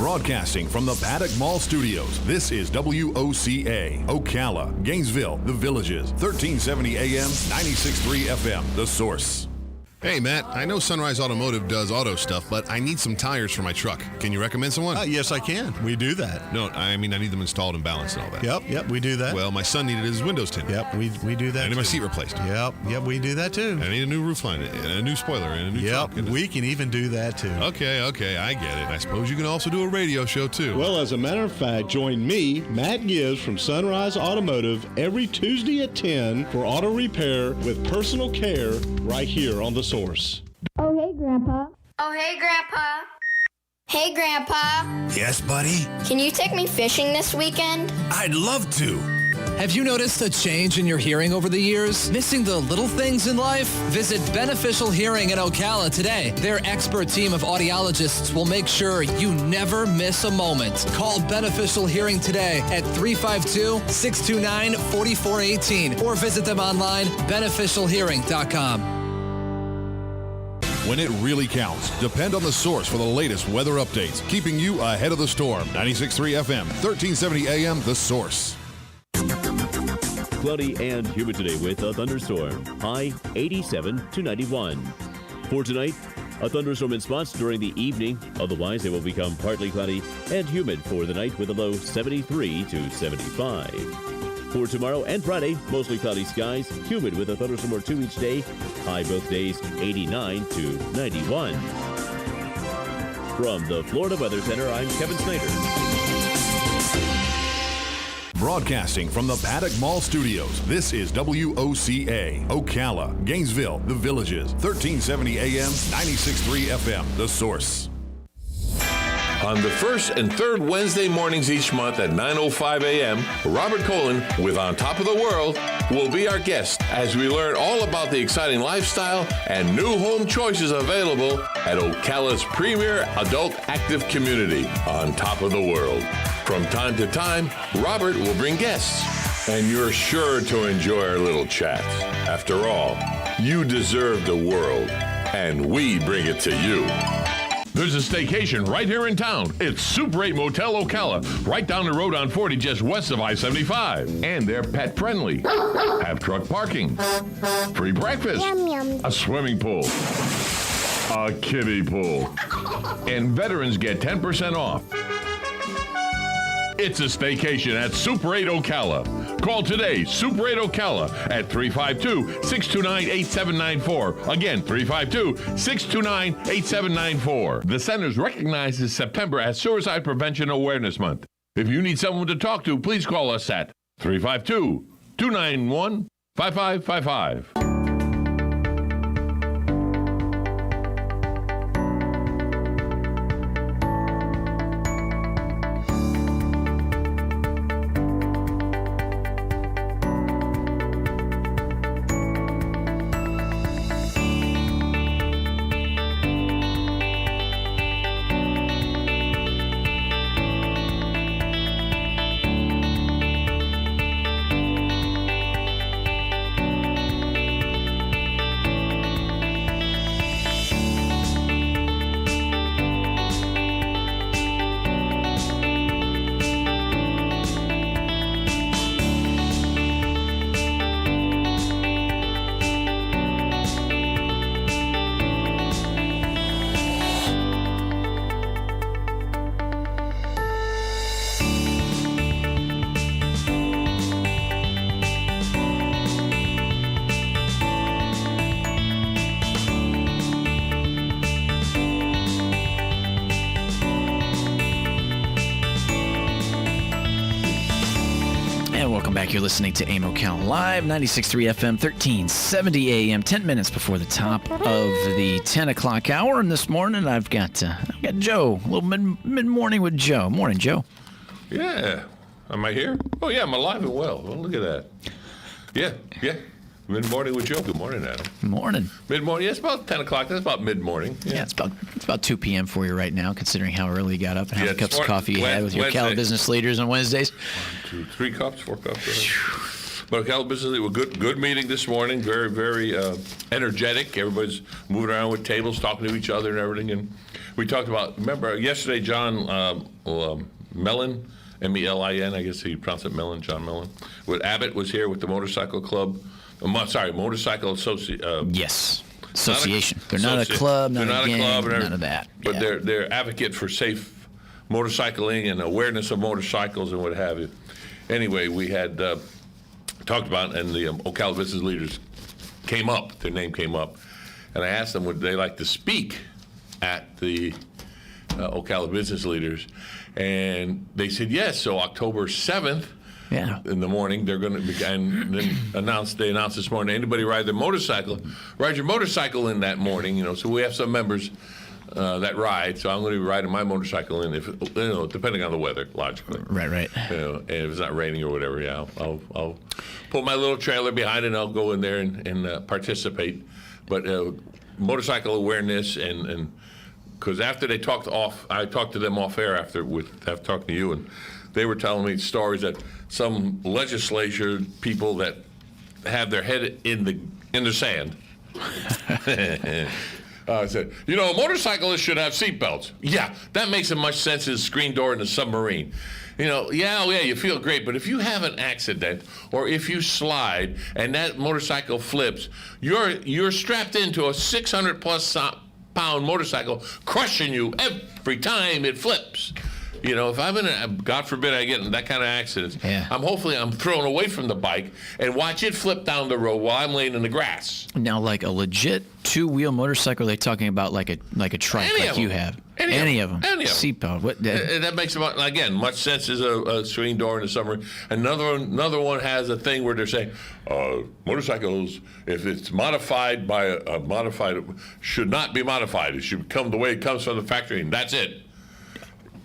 Broadcasting from the Paddock Mall Studios, this is WOCA, Ocala, Gainesville, The Villages, 1370 AM, 96.3 FM, The Source. Hey, Matt, I know Sunrise Automotive does auto stuff, but I need some tires for my truck. Can you recommend someone? Yes, I can. We do that. No, I mean I need them installed and balanced and all that. Yep, we do that. Well, my son needed his windows tinted. Yep, we do that. I need my seat replaced. Yep, we do that too. I need a new roof line, and a new spoiler, and a new trunk. Yep, we can even do that too. Okay, I get it. I suppose you can also do a radio show too. Well, as a matter of fact, join me, Matt Gibbs from Sunrise Automotive, every Tuesday at 10 for auto repair with personal care right here on The Source. Oh, hey, Grandpa. Oh, hey, Grandpa. Hey, Grandpa. Yes, buddy? Can you take me fishing this weekend? I'd love to. Have you noticed a change in your hearing over the years? Missing the little things in life? Visit Beneficial Hearing in Ocala today. Their expert team of audiologists will make sure you never miss a moment. Call Beneficial Hearing today at 352-629-4418 or visit them online, beneficialhearing.com. When it really counts, depend on The Source for the latest weather updates, keeping you ahead of the storm. 96.3 FM, 1370 AM, The Source. Cloudy and humid today with a thunderstorm. High 87 to 91. For tonight, a thunderstorm in spots during the evening. Otherwise, it will become partly cloudy and humid for the night with a low 73 to 75. For tomorrow and Friday, mostly cloudy skies, humid with a thunderstorm or two each day. High both days 89 to 91. From the Florida Weather Center, I'm Kevin Snyder. Broadcasting from the Paddock Mall Studios, this is WOCA, Ocala, Gainesville, The Villages, 1370 AM, 96.3 FM, The Source. On the first and third Wednesday mornings each month at 9:05 a.m., Robert Colin with On Top of the World will be our guest as we learn all about the exciting lifestyle and new home choices available at Ocala's premier adult active community, On Top of the World. From time to time, Robert will bring guests, and you're sure to enjoy our little chats. After all, you deserve the world, and we bring it to you. There's a staycation right here in town. It's Super 8 Motel Ocala, right down the road on 40, just west of I-75. And they're pet friendly. Have truck parking, free breakfast, a swimming pool, a kiddie pool, and veterans get 10% off. It's a staycation at Super 8 Ocala. Call today, Super 8 Ocala, at 352-629-8794. Again, 352-629-8794. The centers recognizes September as Suicide Prevention Awareness Month. If you need someone to talk to, please call us at 352-291-5555. Back, you're listening to AIM Ocala Live, 96.3 FM, 1370 AM, 10 minutes before the top of the 10 o'clock hour. And this morning, I've got Joe, a little mid-morning with Joe. Morning, Joe. Yeah. Am I here? Oh, yeah, I'm alive and well. Well, look at that. Yeah. Mid-morning with Joe. Good morning, Adam. Morning. Mid-morning. Yeah, it's about 10 o'clock. That's about mid-morning. Yeah, it's about 2 p.m. for you right now, considering how early you got up and how many cups of coffee you had with your Ocala business leaders on Wednesdays. 1, 2, 3 cups, 4 cups. But Ocala business leaders, good meeting this morning. Very, very energetic. Everybody's moving around with tables, talking to each other and everything. And We talked about, remember yesterday, John Mellon, M-E-L-I-N, I guess he pronounced it Mellon, John Mellon. With Abbott was here with the motorcycle club. Motorcycle Association. Yes. Association. They're not a club, not a gang, none of that. But they're advocate for safe motorcycling and awareness of motorcycles and what have you. Anyway, we had talked about, and the Ocala business leaders came up, their name came up, and I asked them would they like to speak at the Ocala business leaders, and they said yes. So October 7th, in the morning, they're going to begin. Then they announced this morning, anybody ride your motorcycle in that morning. You know, so we have some members that ride. So I'm going to be riding my motorcycle in, if depending on the weather, logically. Right. You know, and if it's not raining or whatever, I'll pull my little trailer behind it and I'll go in there and participate. But motorcycle awareness and because after they talked off, I talked to them off air after talking to you, and they were telling me stories that some legislature people that have their head in the sand said, motorcyclists should have seatbelts. Yeah, that makes as much sense as a screen door in a submarine. You feel great, but if you have an accident or if you slide and that motorcycle flips, you're strapped into a 600+ pound motorcycle crushing you every time it flips. If I'm in God forbid I get in that kind of accident, I'm thrown away from the bike and watch it flip down the road while I'm laying in the grass. Now, like a legit 2-wheel motorcycle, they're talking about like a trike like you have. Any of them. Seatbelt. That makes them, again, much sense as a screen door in the summer. Another one has a thing where they're saying motorcycles, if it's modified by a modified, should not be modified. It should come the way it comes from the factory, and that's it.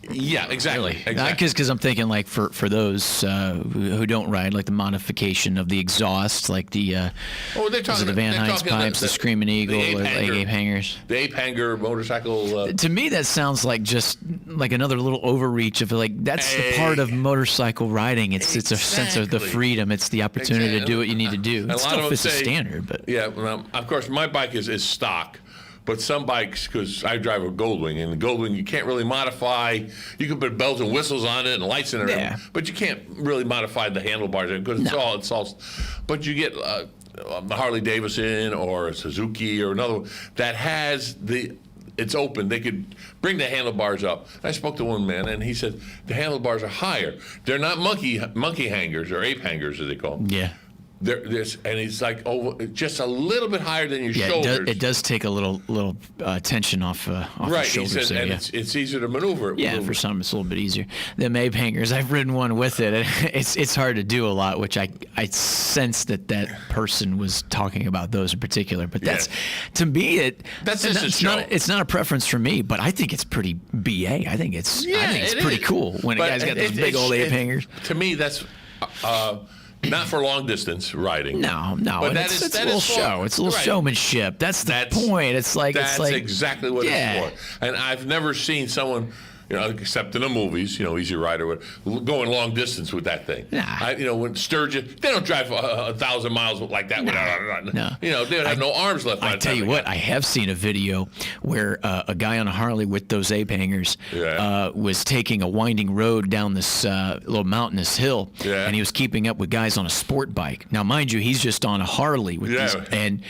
Yeah, exactly. Because I'm thinking like for those who don't ride, like the modification of the exhaust, like the the Van Hines pipes, the Screaming Eagle, or the ape hangers. The ape hanger motorcycle. To me, that sounds like just like another little overreach of like that's the part of motorcycle riding. It's a sense of the freedom. It's the opportunity to do what you need to do. It still fits the standard, but of course, my bike is stock. But some bikes, because I drive a Goldwing, and the Goldwing you can't really modify. You can put bells and whistles on it and lights in it, but you can't really modify the handlebars because it's all. But you get the Harley Davidson or a Suzuki or another one that has it's open. They could bring the handlebars up. I spoke to one man, and he said the handlebars are higher. They're not monkey hangers or ape hangers, as they call them. Yeah. And it's like just a little bit higher than your shoulders. It does take a little tension off the shoulders. He says, and it's easier to maneuver. For some it's a little bit easier. The ape hangers, I've ridden one with it. And it's hard to do a lot, which I sense that person was talking about those in particular. But that's to me it's not a preference for me, but I think it's pretty BA. I think it's pretty cool when a guy's got those big old ape hangers. To me, that's. Not for long distance riding. No. But it's a little show. It's a little showmanship. That's the point. It's exactly what it's for. And I've never seen someone, except in the movies, Easy Rider, going long distance with that thing. When Sturgeon, they don't drive 1,000 miles like that. They don't have no arms left. I tell you what, I have seen a video where a guy on a Harley with those ape hangers was taking a winding road down this little mountainous hill, and he was keeping up with guys on a sport bike. Now, mind you, he's just on a Harley with these, and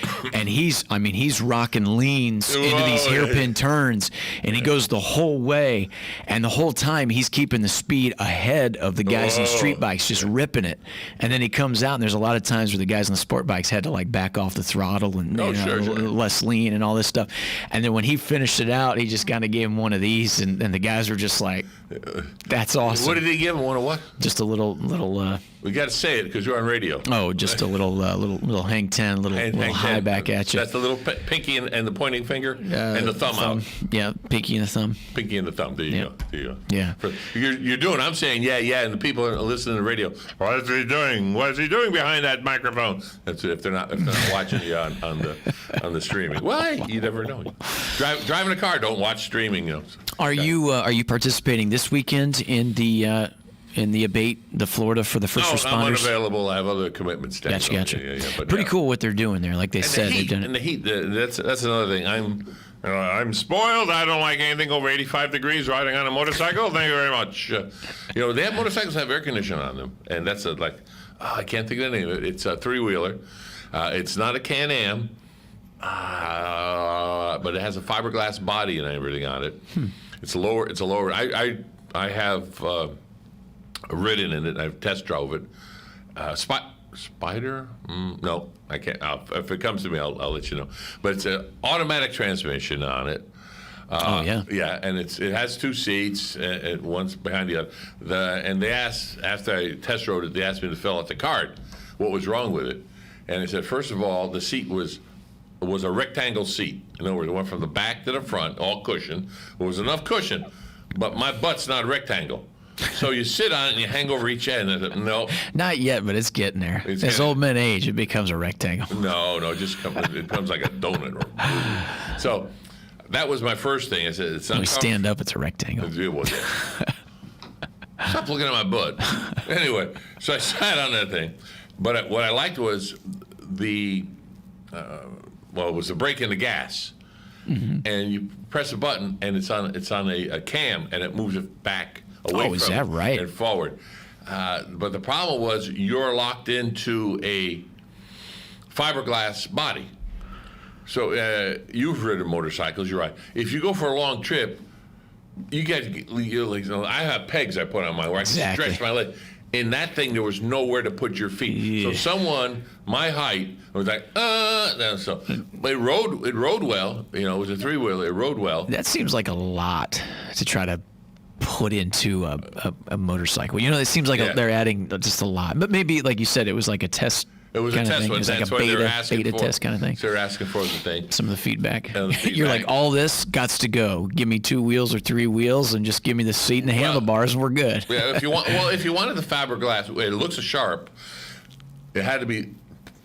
he's rocking leans into these hairpin turns, and he goes the whole way. And the whole time he's keeping the speed ahead of the guys on the street bikes, just ripping it. And then he comes out, and there's a lot of times where the guys on the sport bikes had to like back off the throttle and less lean and all this stuff. And then when he finished it out, he just kind of gave him one of these, and the guys were just like, "That's awesome." What did he give him? One of what? Just a little. We got to say it because you're on radio. Oh, just a little hang 10, little high back at you. That's the little pinky and the pointing finger and the thumb out. Yeah, pinky and the thumb. Pinky and the thumb. There you go. Yeah. You're doing. I'm saying and the people are listening to the radio. What is he doing? What is he doing behind that microphone? That's if they're not watching you on the streaming. Well, you never know. Driving a car, don't watch streaming. Are you participating this weekend in the abate, the Florida for the first responders? I'm unavailable. I have other commitments. Gotcha. But pretty cool what they're doing there. Like they said, they've done it. And the heat, that's another thing. I'm spoiled. I don't like anything over 85 degrees riding on a motorcycle. Thank you very much. They have motorcycles that have air conditioning on them, and that's I can't think of the name of it. It's a three-wheeler. It's not a Can-Am, but it has a fiberglass body and everything on it. It's a lower. I have ridden in it. I've test drove it. Spider? No, I can't. If it comes to me, I'll let you know. But it's an automatic transmission on it. Yeah, and it has two seats, and one's behind the other. And they asked, after I test rode it, they asked me to fill out the card, what was wrong with it. And they said, first of all, the seat was a rectangle seat. In other words, it went from the back to the front, all cushion. It was enough cushion, but my butt's not a rectangle. So you sit on it and you hang over each end. And no, not yet, but it's getting there. As old men age, it becomes a rectangle. No, it comes like a donut. So that was my first thing. I said, it's when we stand up, it's a rectangle. It was. Stop looking at my butt. Anyway, so I sat on that thing. But what I liked was it was the brake and the gas. Mm-hmm. And you press a button, and it's on a cam, and it moves it back away from is that right? And forward. But the problem was you're locked into a fiberglass body. So you've ridden motorcycles, you're right. If you go for a long trip, I have pegs I put on where I can stretch my leg. In that thing, there was nowhere to put your feet. Yeah. So someone my height was like, so it rode well. It was a three-wheeler. It rode well. That seems like a lot to try to put into a motorcycle. It seems like they're adding just a lot. But maybe, like you said, it was like a test. It was a test. It was like a beta test kind of thing. So they're asking for the thing. Some of the feedback. You're like, all this gots to go. Give me 2 wheels or 3 wheels, and just give me the seat and the handlebars, and we're good. Yeah, if you wanted the fiberglass, it looks sharp. It had to be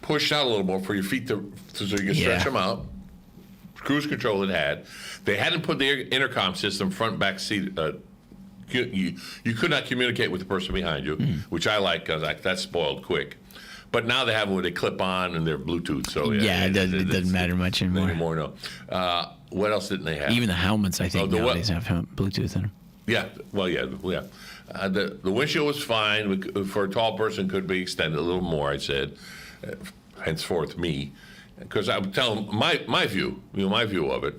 pushed out a little more for your feet so you can stretch them out. Cruise control it had. They hadn't put the intercom system front back seat. You could not communicate with the person behind you, which I like because that's spoiled quick. But now they have them where they clip on and they're Bluetooth. So it doesn't matter much anymore. No. What else didn't they have? Even the helmets, I think, nowadays have Bluetooth in them. Yeah. Well, yeah. The windshield was fine. For a tall person, could be extended a little more. I said, henceforth me, because I would tell them my view, my view of it.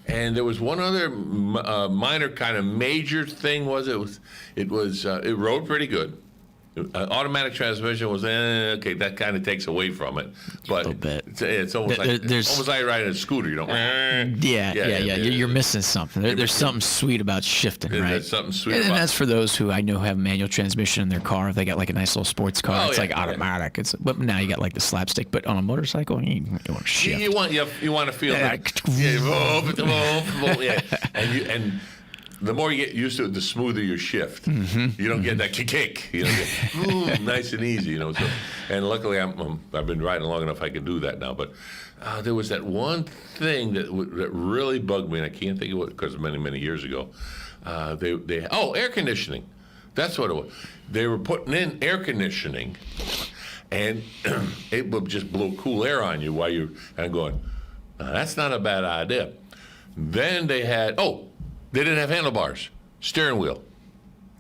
And there was one other minor kind of major thing. It rode pretty good. Automatic transmission was okay. That kind of takes away from it, but a little bit. It's almost almost like riding a scooter. You're missing something. There's something sweet about shifting, right? There's something sweet. And that's for those who I know have manual transmission in their car. If they got like a nice little sports car, it's like automatic. But now you got like the slapstick. But on a motorcycle, you want to shift. You want to feel that. And the more you get used to it, the smoother your shift. Mm-hmm. You don't get that kick. You get nice and easy. So, and luckily, I've been riding long enough I can do that now. But there was that one thing that really bugged me, and I can't think of it because many years ago. Air conditioning. That's what it was. They were putting in air conditioning, and it would just blow cool air on you while you're. And I'm going, that's not a bad idea. Then they had they didn't have handlebars, steering wheel.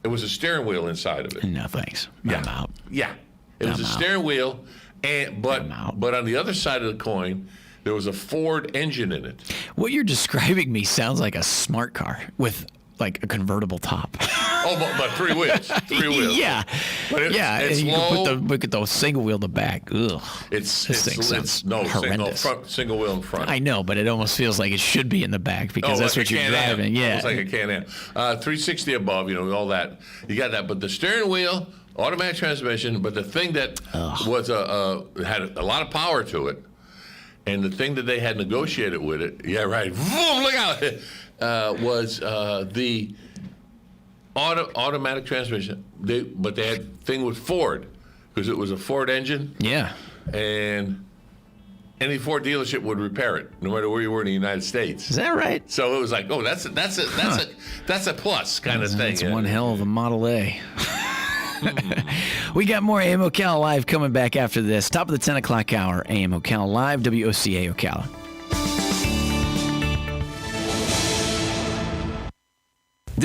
It was a steering wheel inside of it. No thanks. I'm out. Yeah, it was a steering wheel, but on the other side of the coin, there was a Ford engine in it. What you're describing me sounds like a smart car with like a convertible top. But 3 wheels. 3 wheels. Yeah. But it's and you low. can put the single wheel in the back. Ugh. It's horrendous. Single wheel in front. I know, but it almost feels like it should be in the back because that's what you're driving. Yeah. It's like a Can-Am. 360 above, all that. You got that. But the steering wheel, automatic transmission, but the thing that was had a lot of power to it, and the thing that they had negotiated with it, boom, look out, was the automatic transmission. But they had a thing with Ford because it was a Ford engine. Yeah. And any Ford dealership would repair it, no matter where you were in the United States. Is that right? So it was like, that's a plus kind of thing. That's one hell of a Model A. We got more AM Ocala Live coming back after this. Top of the 10 o'clock hour, AM Ocala Live, WOCA Ocala.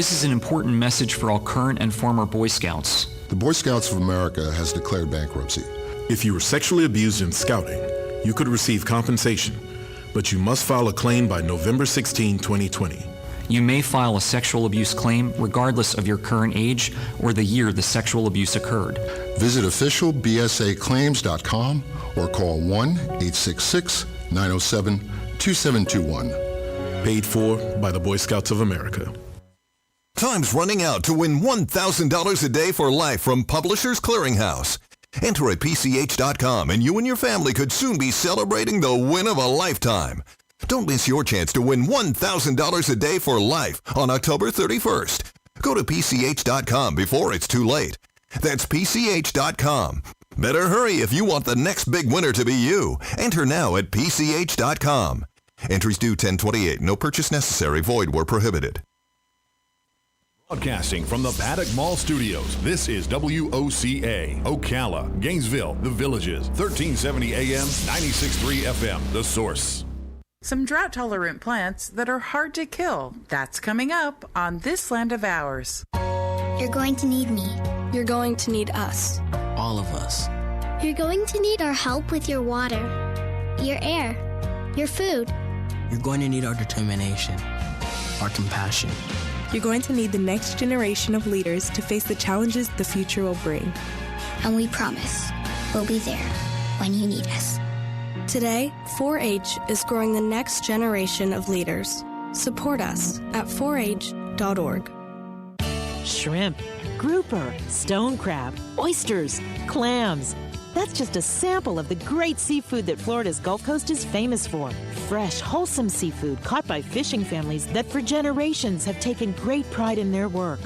This is an important message for all current and former Boy Scouts. The Boy Scouts of America has declared bankruptcy. If you were sexually abused in scouting, you could receive compensation, but you must file a claim by November 16, 2020. You may file a sexual abuse claim regardless of your current age or the year the sexual abuse occurred. Visit officialbsaclaims.com or call 1-866-907-2721. Paid for by the Boy Scouts of America. Time's running out to win $1,000 a day for life from Publishers Clearinghouse. Enter at PCH.com and you and your family could soon be celebrating the win of a lifetime. Don't miss your chance to win $1,000 a day for life on October 31st. Go to PCH.com before it's too late. That's PCH.com. Better hurry if you want the next big winner to be you. Enter now at PCH.com. Entries due 10/28. No purchase necessary. Void where prohibited. Broadcasting from the Paddock Mall Studios, this is WOCA, Ocala, Gainesville, The Villages, 1370 AM, 96.3 FM, The Source. Some drought-tolerant plants that are hard to kill. That's coming up on This Land of Ours. You're going to need me. You're going to need us. All of us. You're going to need our help with your water, your air, your food. You're going to need our determination, our compassion. You're going to need the next generation of leaders to face the challenges the future will bring. And we promise we'll be there when you need us. Today, 4-H is growing the next generation of leaders. Support us at 4h.org. Shrimp, grouper, stone crab, oysters, clams. That's just a sample of the great seafood that Florida's Gulf Coast is famous for. Fresh, wholesome seafood caught by fishing families that for generations have taken great pride in their work.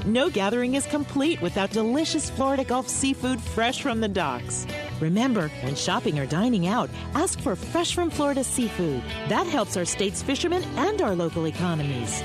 No gathering is complete without delicious Florida Gulf seafood fresh from the docks. Remember, when shopping or dining out, ask for fresh from Florida seafood. That helps our state's fishermen and our local economies.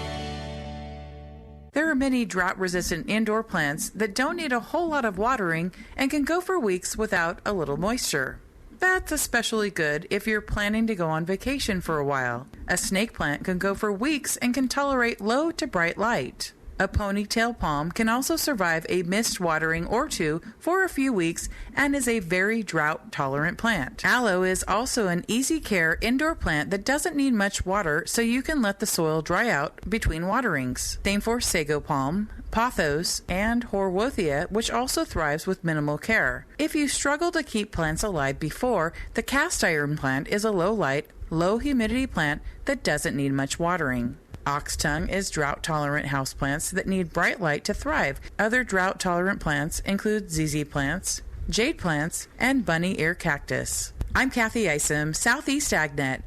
There are many drought-resistant indoor plants that don't need a whole lot of watering and can go for weeks without a little moisture. That's especially good if you're planning to go on vacation for a while. A snake plant can go for weeks and can tolerate low to bright light. A ponytail palm can also survive a mist watering or two for a few weeks and is a very drought-tolerant plant. Aloe is also an easy-care indoor plant that doesn't need much water, so you can let the soil dry out between waterings. Same for sago palm, pothos, and Horwathia, which also thrives with minimal care. If you struggle to keep plants alive before, the cast iron plant is a low-light, low-humidity plant that doesn't need much watering. Oxtongue is drought-tolerant houseplants that need bright light to thrive. Other drought-tolerant plants include ZZ plants, jade plants, and bunny ear cactus. I'm Kathy Isom, Southeast AgNet.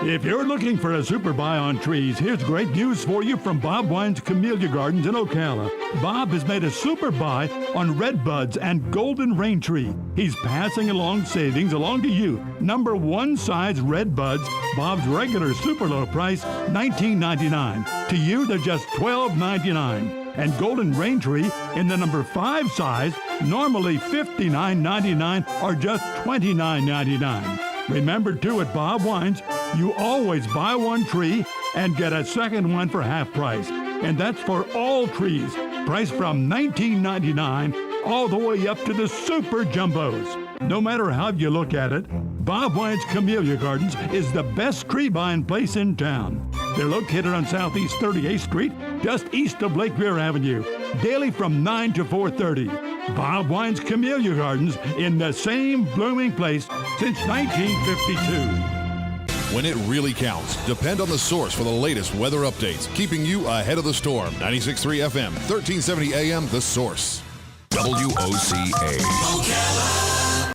If you're looking for a super buy on trees, here's great news for you from Bob Wine's Camellia Gardens in Ocala. Bob has made a super buy on red buds and golden rain tree. He's passing along savings along to you. Number 1 size red buds, Bob's regular super low price, $19.99. To you, they're just $12.99. And golden rain tree in the number 5 size, normally $59.99 or just $29.99. Remember, too, at Bob Wines, you always buy one tree and get a second one for half price. And that's for all trees, priced from $19.99 all the way up to the super jumbos. No matter how you look at it, Bob Wines Camellia Gardens is the best tree buying place in town. They're located on Southeast 38th Street, just east of Lake Weir Avenue, daily from 9 to 4:30. Bob Wine's Camellia Gardens in the same blooming place since 1952. When it really counts, depend on The Source for the latest weather updates, keeping you ahead of the storm. 96.3 FM, 1370 AM, The Source. WOCA.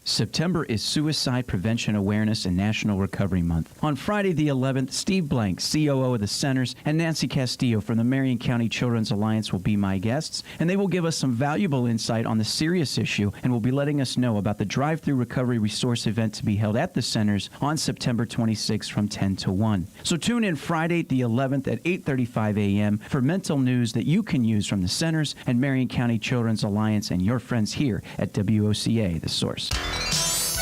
September is Suicide Prevention Awareness and National Recovery Month. On Friday the 11th, Steve Blank, COO of the centers, and Nancy Castillo from the Marion County Children's Alliance will be my guests, and they will give us some valuable insight on the serious issue and will be letting us know about the drive-through recovery resource event to be held at the centers on September 26th from 10 to 1. So tune in Friday the 11th at 8:35 a.m. for mental news that you can use from the centers and Marion County Children's Alliance and your friends here at WOCA, The Source.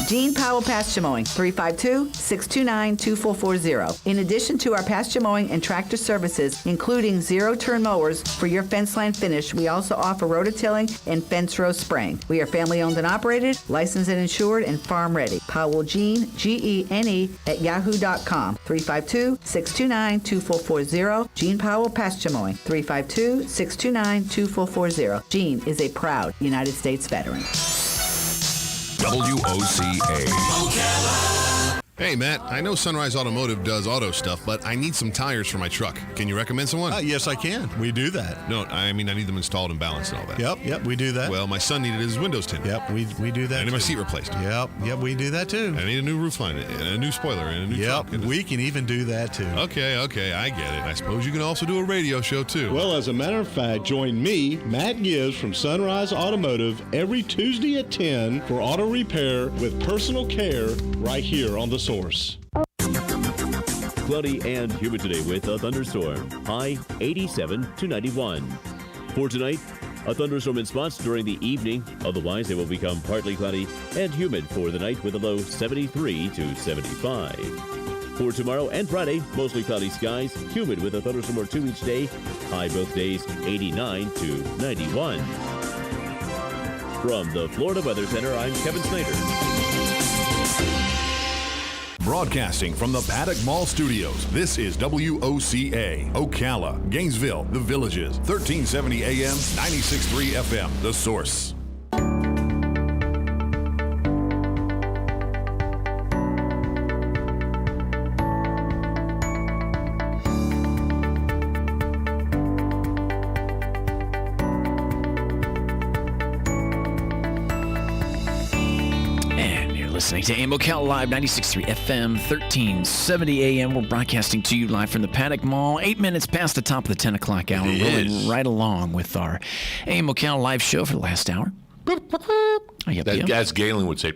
Gene Powell Pasture Mowing, 352-629-2440. In addition to our pasture mowing and tractor services, including zero-turn mowers for your fence line finish, we also offer rototilling and fence row spraying. We are family-owned and operated, licensed and insured, and farm-ready. Powell Gene, Gene, at yahoo.com, 352-629-2440. Gene Powell Pasture Mowing, 352-629-2440. Gene is a proud United States veteran. WOCA. Hey, Matt, I know Sunrise Automotive does auto stuff, but I need some tires for my truck. Can you recommend someone? Yes, I can. We do that. No, I mean, I need them installed and balanced and all that. Yep, we do that. Well, my son needed his windows tinted. Yep, we do that. I need my seat replaced. Yep, we do that too. I need a new roof line and a new spoiler and a new truck. Yep, we can even do that too. Okay, I get it. I suppose you can also do a radio show too. Well, as a matter of fact, join me, Matt Gibbs from Sunrise Automotive, every Tuesday at 10 for auto repair with personal care right here on The Source. Cloudy and humid today with a thunderstorm. High 87 to 91. For tonight, a thunderstorm in spots during the evening. Otherwise, it will become partly cloudy and humid for the night with a low 73 to 75. For tomorrow and Friday, mostly cloudy skies, humid with a thunderstorm or two each day. High both days 89 to 91. From the Florida Weather Center, I'm Kevin Snyder. Broadcasting from the Paddock Mall Studios, this is WOCA, Ocala, Gainesville, The Villages, 1370 AM, 96.3 FM, The Source. Listening to AIM Ocala Live, 96.3 FM, 1370 AM. We're broadcasting to you live from the Paddock Mall, 8 minutes past the top of the 10 o'clock hour. Rolling right along with our AIM Ocala Live show for the last hour. As Galen would say.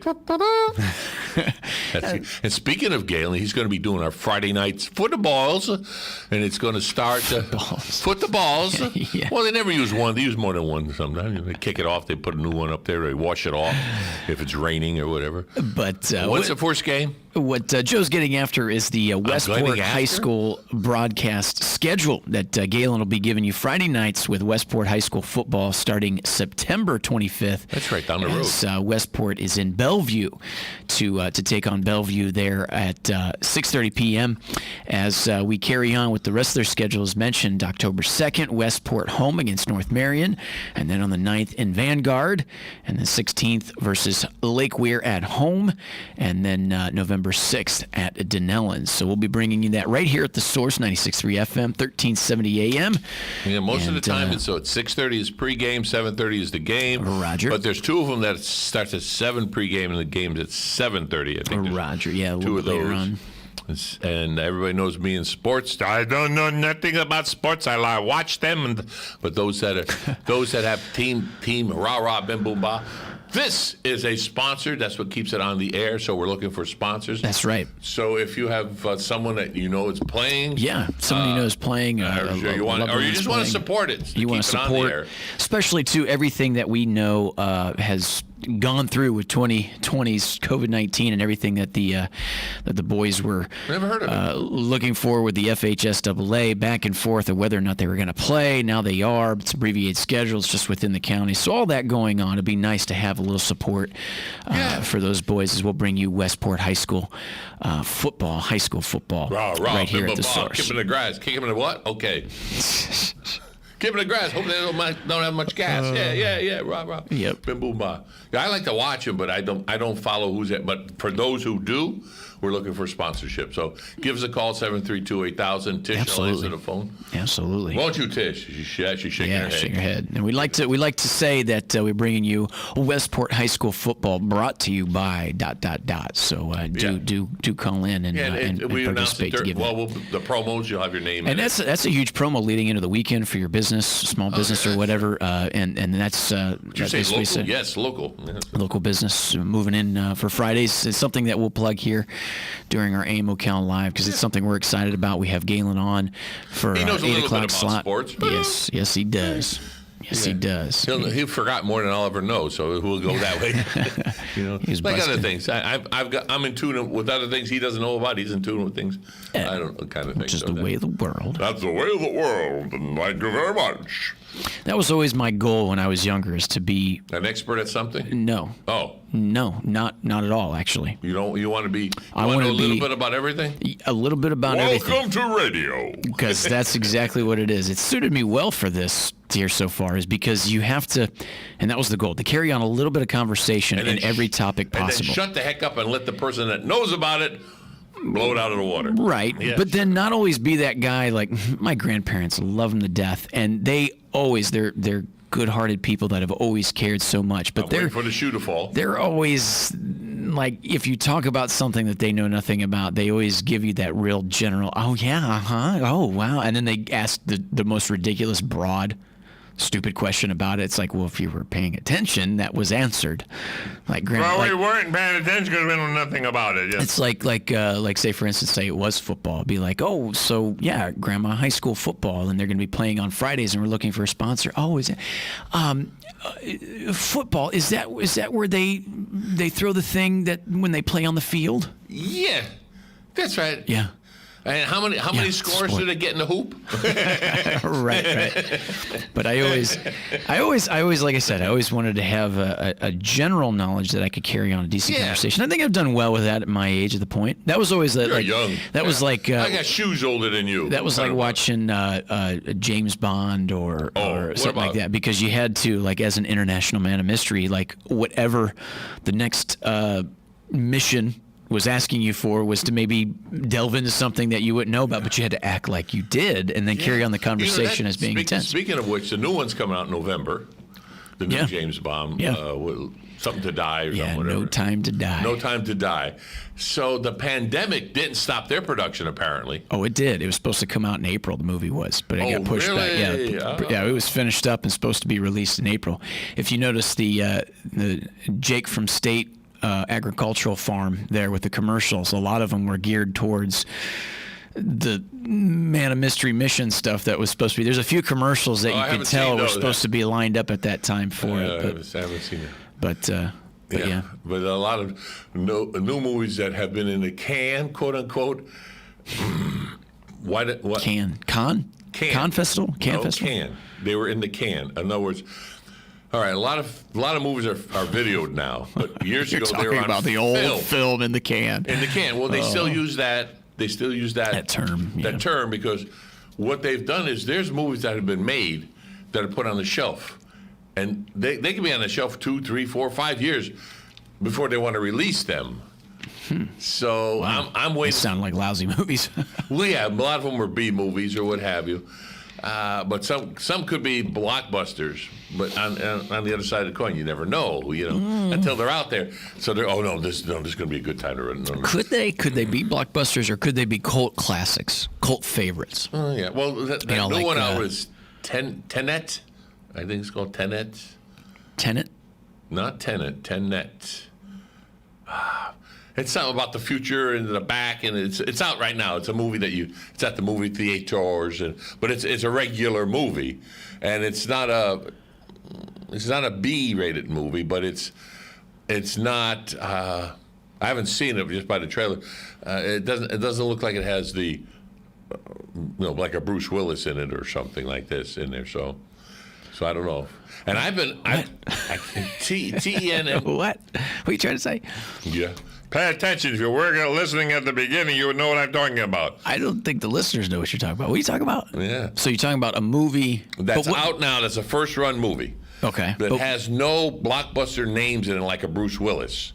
And speaking of Galen, he's going to be doing our Friday nights foot the balls, and it's going to start foot the balls. Yeah. Well, they never use one; they use more than one. Sometimes they kick it off, they put a new one up there, they wash it off if it's raining or whatever. But what's the first game? What Joe's getting after is the Westport High School broadcast schedule that Galen will be giving you Friday nights with Westport High School football starting September 25th. That's right, down the road. Westport is in Bellevue to take on Bellevue there at 6:30 p.m. As we carry on with the rest of their schedule, as mentioned, October 2nd, Westport home against North Marion, and then on the 9th in Vanguard, and the 16th versus Lake Weir at home, and then November 6th at Denellens. So we'll be bringing you that right here at the Source, 96.3 FM, 1370 AM. Yeah, most of the time it's 6:30 is pregame, 7:30 is the game. Roger. But there's two of them that starts at 7 pregame and the game's at 7:30. I think. Roger, yeah, a two little of bit later those. on. And everybody knows me in sports. I don't know nothing about sports. I watch them, but those that have team rah rah bim boom ba. This is a sponsor. That's what keeps it on the air. So we're looking for sponsors. That's right. So if you have someone that you know is playing, somebody knows playing, or you just want to support it. You want to support, especially to everything that we know has gone through with 2020's COVID-19 and everything that the boys were looking for with the FHSAA, back and forth of whether or not they were going to play. Now they are. It's abbreviated schedules just within the county. So all that going on, it'd be nice to have a little support for those boys as we'll bring you Westport High School football, high school football, right here at the Source. Kick him in the grass. Kick him in the what? Okay. Kick him in the grass. Hope they don't have much gas. Yeah. Rah. Yep. Bim boom ba. Yeah, I like to watch them, but I don't follow who's at. But for those who do, we're looking for sponsorship. So give us a call, 732-8000. Tish will answer the phone. Absolutely. Won't you, Tish? She's shaking her head. Shaking her head. And we'd like to say that we're bringing you Westport High School football brought to you by ... So do call in and we participate. The promos, you'll have your name. And that's a huge promo leading into the weekend for your business, small business or whatever. And that's did you say local? Yes, local. Local business moving in for Fridays. It's something that we'll plug here during our AIM Ocala Live because it's something we're excited about. We have Galen on for 8 o'clock slot. Sports. Yes, he does. Yes, he does. He'll forgot more than I'll ever know, so we'll go that way. Like busted. other things. I'm in tune with other things he doesn't know about. He's in tune with things. I don't know, kind of thing. Just the way of the world. That's the way of the world, and thank you very much. That was always my goal when I was younger, is to be an expert at something. No. Oh. No, not at all. Actually. You want to be. I want to know a little bit about everything. A little bit about everything. Welcome to radio. Because that's exactly what it is. It suited me well for this here so far, is because you have to, and that was the goal, to carry on a little bit of conversation in every topic possible. And then shut the heck up and let the person that knows about it blow it out of the water. Right. Yeah. But then not always be that guy. Like, my grandparents love him to death, and they're good-hearted people that have always cared so much. But waiting for the shoe to fall. They're always, like, if you talk about something that they know nothing about, they always give you that real general, oh, yeah, uh-huh, oh, wow. And then they ask the most ridiculous, broad, stupid question about it. It's like, well, if you were paying attention, that was answered. We weren't paying attention because we know nothing about it. Yes. It's like say, for instance, say it was football. It'd be like, oh, so yeah, Grandma, high school football, and they're going to be playing on Fridays, and we're looking for a sponsor. Oh, is it football? Is that where they throw the thing that when they play on the field? Yeah, that's right. Yeah. And how many scores do they get in the hoop? right. But I always, like I said, I always wanted to have a general knowledge that I could carry on a decent conversation. I think I've done well with that at my age, at the point. That was always You're young. That was like I got shoes older than you. That was like watching James Bond or something like that, because you had to, like, as an international man of mystery, like, whatever the next mission was asking you for was to maybe delve into something that you wouldn't know about, but you had to act like you did, and then carry on the conversation as being intense. Speaking of which, the new one's coming out in November. The new James Bond, Something to Die or something. No Time to Die. No Time to Die. So the pandemic didn't stop their production, apparently. Oh, it did. It was supposed to come out in April, the movie was, but it got pushed back. Yeah, it was finished up and supposed to be released in April. If you notice the Jake from State agricultural farm there with the commercials, a lot of them were geared towards the Man of Mystery mission stuff that was supposed to be. There's a few commercials that you could tell were supposed to be lined up at that time for it. But, I haven't seen it. But yeah. But a lot of new movies that have been in the can, quote unquote. What? Cannes Festival? Can. They were in the can. In other words, all right, a lot of movies are videoed now, but years ago they were on about the old film in the can. In the can. Well, they still use that. They still use that term. Yeah. That term, because what they've done is there's movies that have been made that are put on the shelf, and they can be on the shelf 2, 3, 4, 5 years before they want to release them. So I'm waiting. They sound like lousy movies. Well, yeah, a lot of them were B movies or what have you. But some could be blockbusters. But on the other side of the coin, you never know, until they're out there. So they're, this is going to be a good time to run. Could they be blockbusters, or could they be cult classics, cult favorites? Oh yeah. Well, that new one out was Tenet. I think it's called Tenet. Tenet? Not Tenet. Tenet. It's something about the future and the back, and it's out right now. It's a movie it's at the movie theaters, but it's a regular movie, and it's not a B-rated movie, but it's not. I haven't seen it just by the trailer. It doesn't look like it has the like a Bruce Willis in it or something like this in there. So I don't know. And TNN. What are you trying to say? Yeah. Pay attention. If you're listening at the beginning, you would know what I'm talking about. I don't think the listeners know what you're talking about. What are you talking about? Yeah. So you're talking about a movie that's out now. That's a first-run movie. Okay. That has no blockbuster names in it, like a Bruce Willis.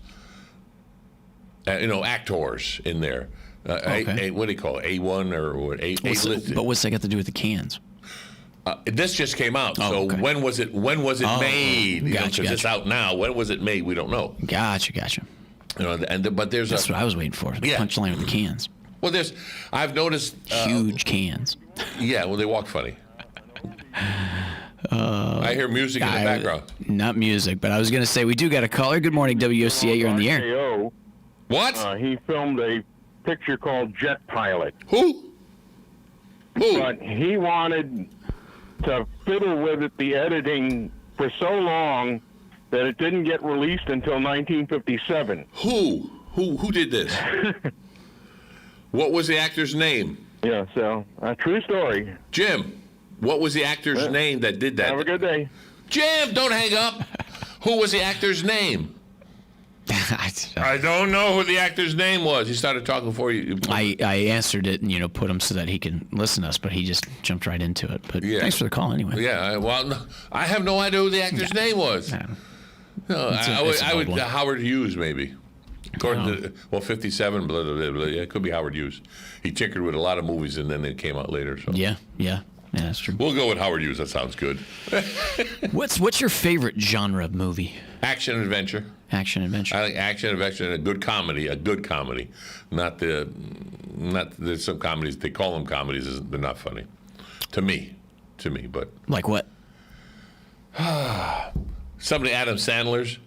Actors in there. Okay. What do you call it? A1 or what? But what's that got to do with the cans? This just came out. Okay. When was it made? Gotcha. It's out now. When was it made? We don't know. Gotcha. But there's that's what I was waiting for. The punchline with the cans. Well, I've noticed huge cans. Yeah, well, they walk funny. I hear music in the background. Not music, but I was going to say we do got a caller. Good morning, WOCA. You're on the air. What? He filmed a picture called Jet Pilot. Who? But he wanted to fiddle with it, the editing, for so long that it didn't get released until 1957. Who did this? What was the actor's name? Yeah, so a true story. Jim, what was the actor's name that did that? Have a good day. Jim, don't hang up. Who was the actor's name? I don't know who the actor's name was. He started talking for you. I answered it and put him so that he can listen to us, but he just jumped right into it. But thanks for the call anyway. Yeah, well, no, I have no idea who the actor's name was. No, I would Howard Hughes maybe. According to 57, blah, blah, blah, blah. Yeah, it could be Howard Hughes. He tinkered with a lot of movies and then they came out later. So Yeah, that's true. We'll go with Howard Hughes. That sounds good. What's your favorite genre of movie? Action adventure. Action adventure. I like action adventure and a good comedy. Not there's some comedies, they call them comedies, they're not funny. To me, but. Like what? Some of the Adam Sandlers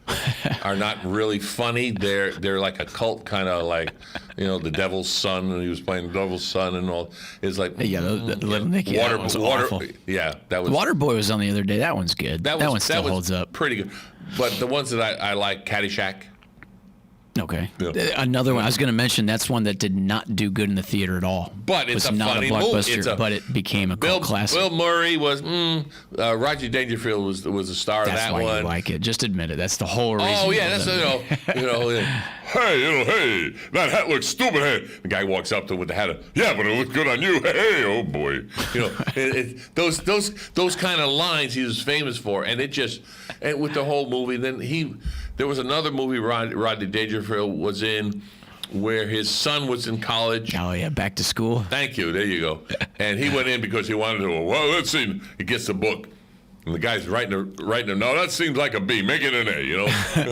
are not really funny. They're like a cult kind of like, the Devil's Son, and he was playing the Devil's Son and all. It's like Little Nicky. That was awful. Yeah, that was. Waterboy was on the other day. That one's good. That one still holds up. Pretty good. But the ones that I like, Caddyshack. Okay. Yeah. Another one I was going to mention. That's one that did not do good in the theater at all. But it's a funny blockbuster. But it became a cult classic. Bill Murray was. Rodney Dangerfield was the star of that one. That's why you like it. Just admit it. That's the whole reason. Oh yeah, that's Hey, that hat looks stupid. Hey, the guy walks up to with the hat. Yeah, but it looks good on you. Hey, oh boy. Those kind of lines he was famous for, and with the whole movie. Then there was another movie Rodney Dangerfield was in where his son was in college. Oh yeah, Back to School. Thank you. There you go. And he went in because he wanted to. Well, let's see. He gets the book. And the guy's writing him, no, that seems like a B. Make it an A,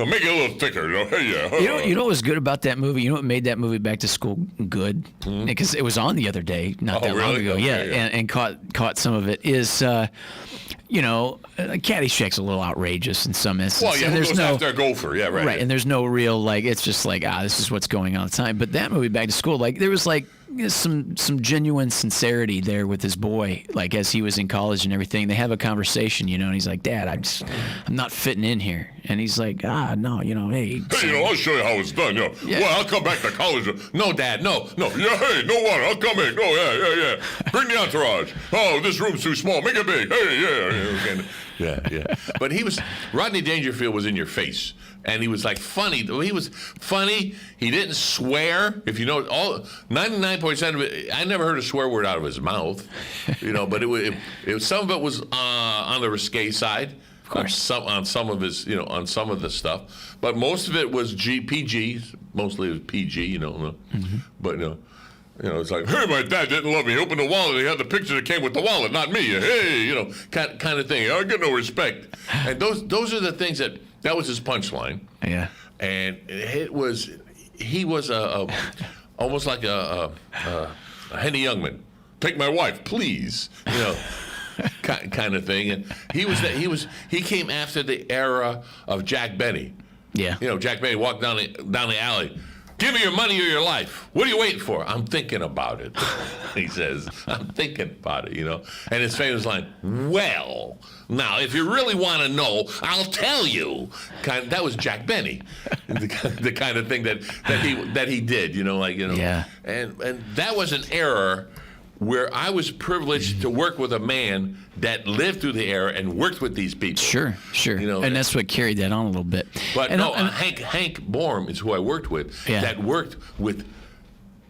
make it a little thicker. Hey, yeah. You know what was good about that movie? You know what made that movie Back to School good? Because it was on the other day, not that long ago. Okay, and caught some of it. Is Caddyshack's a little outrageous in some instances. Well, yeah, who goes after a gopher? Yeah, right. Right, and there's no real it's just like this is what's going on all the time. But that movie Back to School, there was some genuine sincerity there with his boy, as he was in college and everything. They have a conversation, and he's like, Dad, I'm not fitting in here. And he's like, no, hey. Hey, I'll show you how it's done. Yeah. Well, I'll come back to college. No, Dad, no. Yeah, hey, no water. I'll come in. Oh, yeah. Bring the entourage. Oh, this room's too small. Make it big. Hey, yeah. But Rodney Dangerfield was in your face. And he was funny. He was funny. He didn't swear. If you know, 99% of it, I never heard a swear word out of his mouth. But some of it was on the risque side. Of course. On some of his, on some of the stuff. But most of it was PG. Mostly it was PG, Mm-hmm. But, it's like, hey, my dad didn't love me. He opened the wallet. He had the picture that came with the wallet, not me. Hey, kind of thing. I get no respect. And those are the things that was his punchline. Yeah. And he was almost like a Henny Youngman. Take my wife, please. Kind of thing. And he came after the era of Jack Benny. Yeah. Jack Benny walked down the alley. Give me your money or your life. What are you waiting for? I'm thinking about it, he says. I'm thinking about it, And his famous line, well, now, if you really want to know, I'll tell you. That was Jack Benny, the kind of thing that he did, Yeah. And that was an era where I was privileged to work with a man that lived through the era and worked with these people. Sure. And that's what carried that on a little bit. But Hank Borm is who I worked with. Yeah. That worked with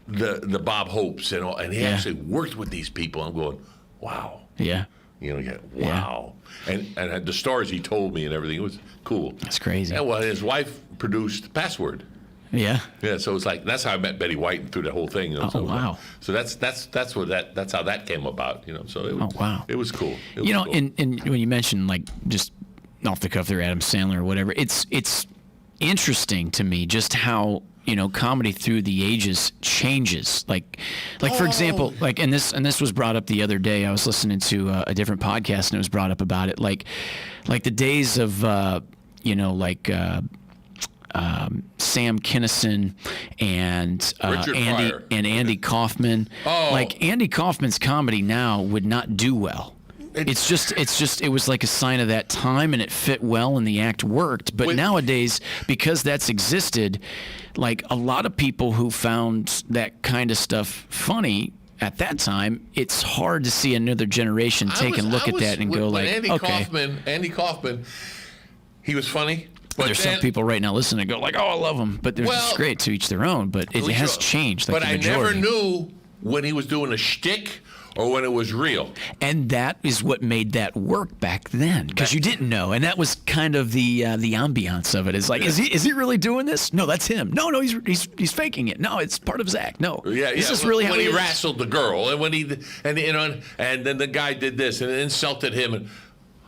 the Bob Hopes and all, and he actually worked with these people. I'm going, wow. Yeah. Wow. And the stories he told me and everything, it was cool. That's crazy. And his wife produced Password. Yeah. Yeah, so it's that's how I met Betty White through the whole thing. Wow. So that's how that came about. So it was, wow. It was cool. And when you mentioned just off the cuff there, Adam Sandler or whatever, it's interesting to me just how comedy through the ages changes. For example, and this was brought up the other day. I was listening to a different podcast and it was brought up about it. Like the days of Sam Kinison and Andy Kaufman. Oh. Andy Kaufman's comedy now would not do well It was like a sign of that time, and it fit well, and the act worked. But nowadays, because that's existed, like a lot of people who found that kind of stuff funny at that time, it's hard to see another generation take a look at that and go like, okay. Andy Kaufman, he was funny. But there's some people right now listening and go like, oh, I love him. But it's great, to each their own. But it has changed. Like, but I never knew when he was doing a shtick or when it was real. And that is what made that work back then, because you didn't know. And that was kind of the ambiance of it. It's like, is he really doing this? No, that's him. No, he's faking it. No, it's part of his act. No, is this really how he wrestled the girl, and when and then the guy did this and insulted him and.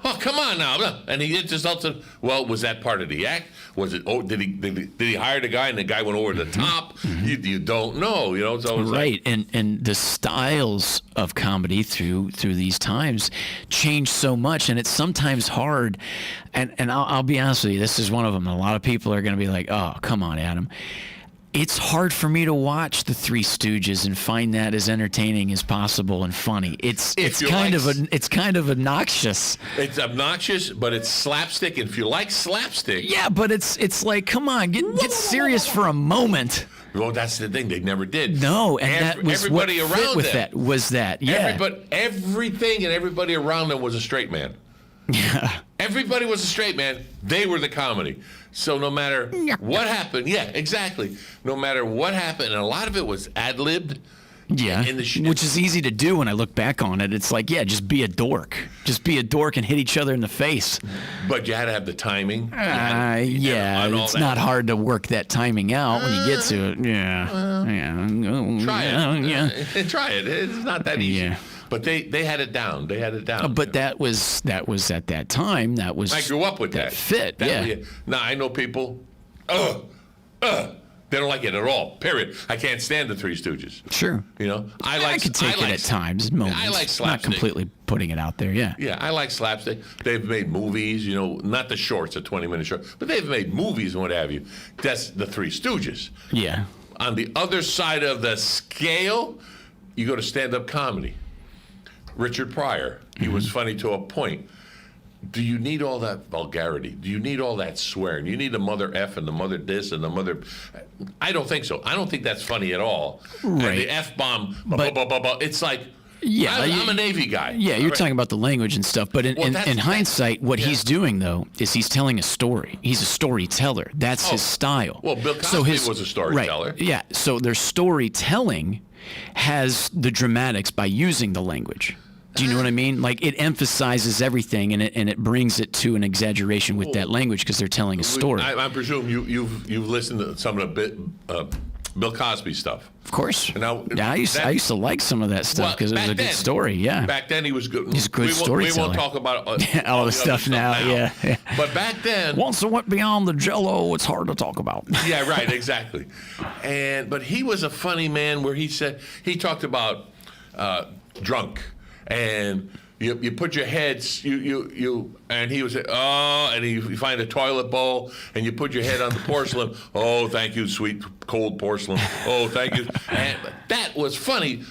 Oh, come on now! And he insulted. Well, was that part of the act? Was it? Oh, did he hire the guy and the guy went over the top? You don't know, So it's right, and the styles of comedy through these times change so much, and it's sometimes hard. And I'll be honest with you, this is one of them. A lot of people are going to be like, "Oh, come on, Adam." It's hard for me to watch the Three Stooges and find that as entertaining as possible and funny. It's kind of obnoxious. It's obnoxious, but it's slapstick. If you like slapstick, yeah, but it's like, come on, get serious for a moment. Well, that's the thing. They never did. No, and that was everybody what around fit with them. that was that. Yeah, everything and everybody around them was a straight man. Yeah. Everybody was a straight man. They were the comedy. So no matter what happened, yeah, exactly. No matter what happened, and a lot of it was ad-libbed. Yeah, which is easy to do when I look back on it. It's like, yeah, just be a dork. Just be a dork and hit each other in the face. But you had to have the timing. It's not hard to work that timing out when you get to it. Try it. Try it. It's not that easy. Yeah. But they had it down. But that was at that time. That was. I grew up with that. Fit. Now I know people. They don't like it at all. Period. I can't stand the Three Stooges. Sure. I could take it at times. Moments. I like slapstick. Not completely putting it out there. Yeah. Yeah, I like slapstick. They've made movies. Not the shorts, a 20-minute short, but they've made movies and what have you. That's the Three Stooges. Yeah. On the other side of the scale, you go to stand-up comedy. Richard Pryor. He was funny to a point. Do you need all that vulgarity? Do you need all that swearing? You need the mother F and the mother this and the mother... I don't think so. I don't think that's funny at all. Right. And the F-bomb, it's like... Yeah, I'm a Navy guy. Yeah, you're talking about the language and stuff. But in hindsight, what he's doing, though, is he's telling a story. He's a storyteller. That's his style. Well, Bill Cosby was a storyteller. Right, yeah, so their storytelling has the dramatics by using the language. Do you know what I mean? Like, it emphasizes everything, and it brings it to an exaggeration with that language because they're telling a story. I presume you've listened to some of the Bill Cosby stuff. Of course. Now, I used to like some of that stuff because it was a good story. Yeah. Back then he was good. He's a good storyteller. We won't talk about all the stuff now. Yeah. But back then, once it went beyond the Jell-O, it's hard to talk about. Yeah, right, exactly. But he was a funny man where he talked about drunk. And you put your heads, and he would say, oh, and you find a toilet bowl, and you put your head on the porcelain. Oh, thank you, sweet, cold porcelain. Oh, thank you. And that was funny,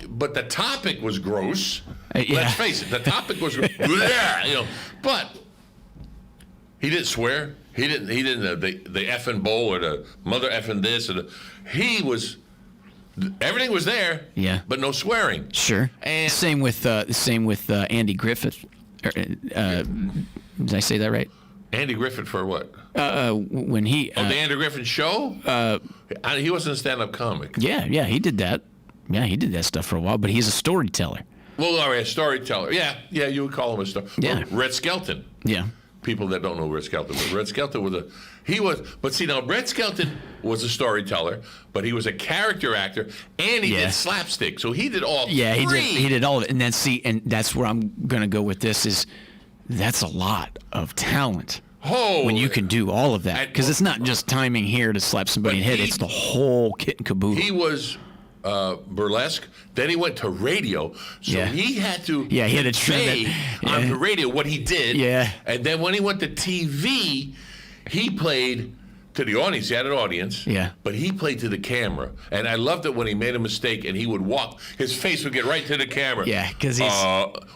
but the topic was gross. Let's face it, the topic was gross. But he didn't swear. He didn't the effing bowl or the mother effing this. Everything was there, but no swearing. Sure. And same with Andy Griffith. Did I say that right? Andy Griffith for what? When he the Andy Griffith show. He wasn't a stand-up comic. Yeah, he did that. Yeah, he did that stuff for a while, but he's a storyteller. Well, all right, a storyteller. Yeah, you would call him a storyteller. Yeah. Well, Red Skelton. Yeah. People that don't know Red Skelton, but Red Skelton was Red Skelton was a storyteller, but he was a character actor, and he did slapstick, so he did all three. He did all of it, and that's where I'm gonna go with this that's a lot of talent. When you can do all of that, because it's not just timing here to slap somebody in the head, it's the whole kit and caboodle. He was burlesque. Then he went to radio, so he had to say on the radio what he did. Yeah. And then when he went to TV, he played to the audience. He had an audience. Yeah. But he played to the camera. And I loved it when he made a mistake and he would walk. His face would get right to the camera. Yeah, because he's...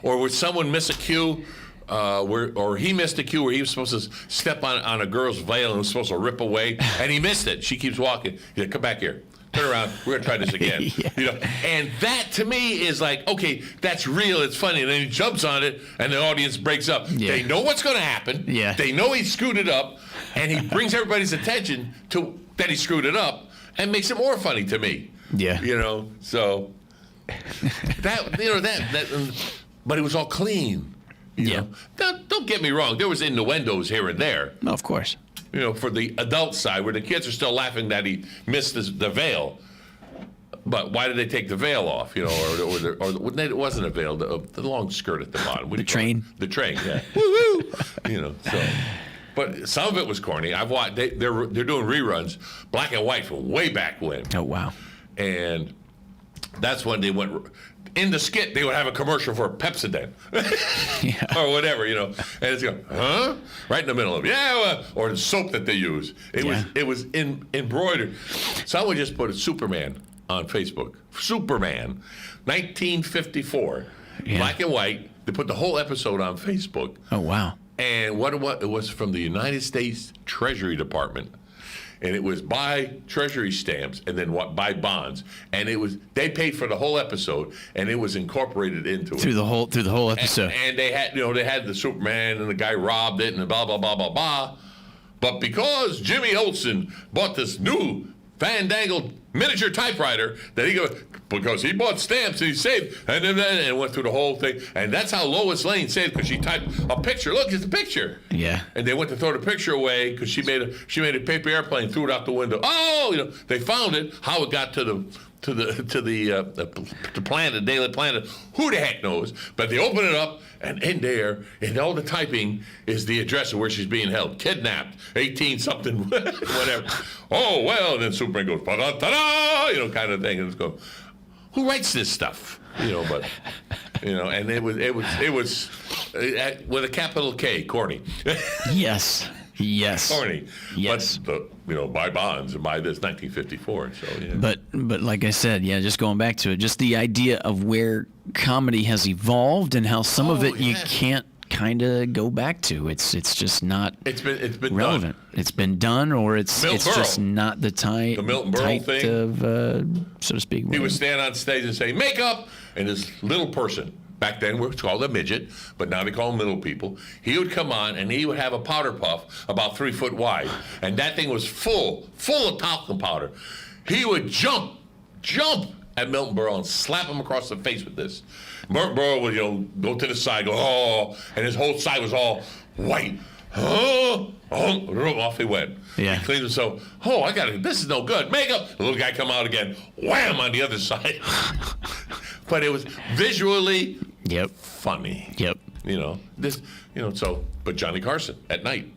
or would someone miss a cue, or he missed a cue where he was supposed to step on a girl's veil and was supposed to rip away, and he missed it. She keeps walking. He said, come back here. Turn around. We're going to try this again. Yeah. You know, and that, to me, is like, okay, that's real. It's funny. And then he jumps on it, and the audience breaks up. Yeah. They know what's going to happen. Yeah. They know he screwed it up, and he brings everybody's attention to that he screwed it up and makes it more funny to me. Yeah. You know, so that but it was all clean. You know? Now, don't get me wrong. There was innuendos here and there. No, of course. You know, for the adult side, where the kids are still laughing that he missed the veil. But why did they take the veil off? You know, or it wasn't a veil, the long skirt at the bottom. The train. The train, yeah. Woo-hoo! You know, so. But some of it was corny. I've watched. They're doing reruns, black and white from way back when. Oh wow! And that's when they went. In the skit, they would have a commercial for Pepsodent or whatever, you know, and it's going, huh? Right in the middle of it, or the soap that they use. It was embroidered. Someone just put a Superman on Facebook. Superman, 1954, black and white. They put the whole episode on Facebook. Oh wow! And it was from the United States Treasury Department. And it was buy Treasury stamps and then buy bonds, and they paid for the whole episode, and it was incorporated into through the whole episode. And they had the Superman and the guy robbed it and blah blah blah blah blah, but because Jimmy Olsen bought this new fandangled miniature typewriter because he bought stamps and he saved and went through the whole thing, and that's how Lois Lane saved, because she typed a picture. Look, it's a picture. Yeah. And they went to throw the picture away because she made a paper airplane, threw it out the window. Oh, you know, they found it. How it got to the planet, Daily Planet, who the heck knows? But they open it up, and in there, in all the typing, is the address of where she's being held, kidnapped, 18-something, whatever. Oh, well, and then Superman goes, ta-da, you know, kind of thing, and it's going, who writes this stuff? You know, but, you know, and it was with a capital K, corny. Yes. Corny. Yes. But buy bonds and buy this, 1954. So yeah. But like I said, just going back to it, just the idea of where comedy has evolved and how some of it you can't kind of go back to. It's just not. It's been relevant. Done. It's been done, or it's just not the type. The Milton Berle thing, of so to speak. He would stand on stage and say makeup, and this little person. Back then, we were called a midget, but now they call them little people. He would come on, and he would have a powder puff about 3 foot wide, and that thing was full of talcum powder. He would jump at Milton Berle and slap him across the face with this. Milton Berle would, go to the side, go, oh, and his whole side was all white. Off he went. Yeah. He cleaned himself. Oh, this is no good. Makeup. The little guy come out again. Wham, on the other side. But it was visually funny. Yep. But Johnny Carson at night.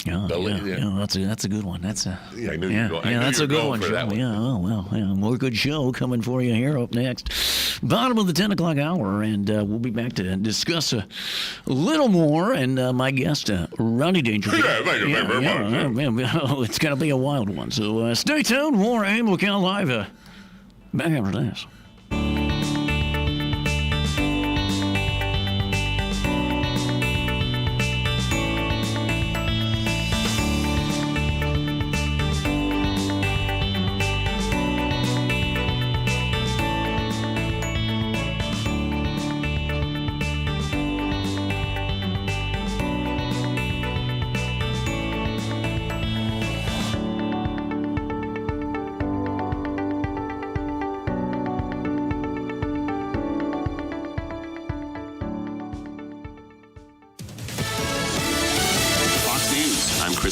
That's a good one. That's a I knew you were going. that's a good one. For that one. More good show coming for you here up next. Bottom of the 10 o'clock hour, and we'll be back to discuss a little more. And my guest, Ronnie Dangerfield. It's gonna be a wild one. So stay tuned. More AM Ocala Live. Back after this.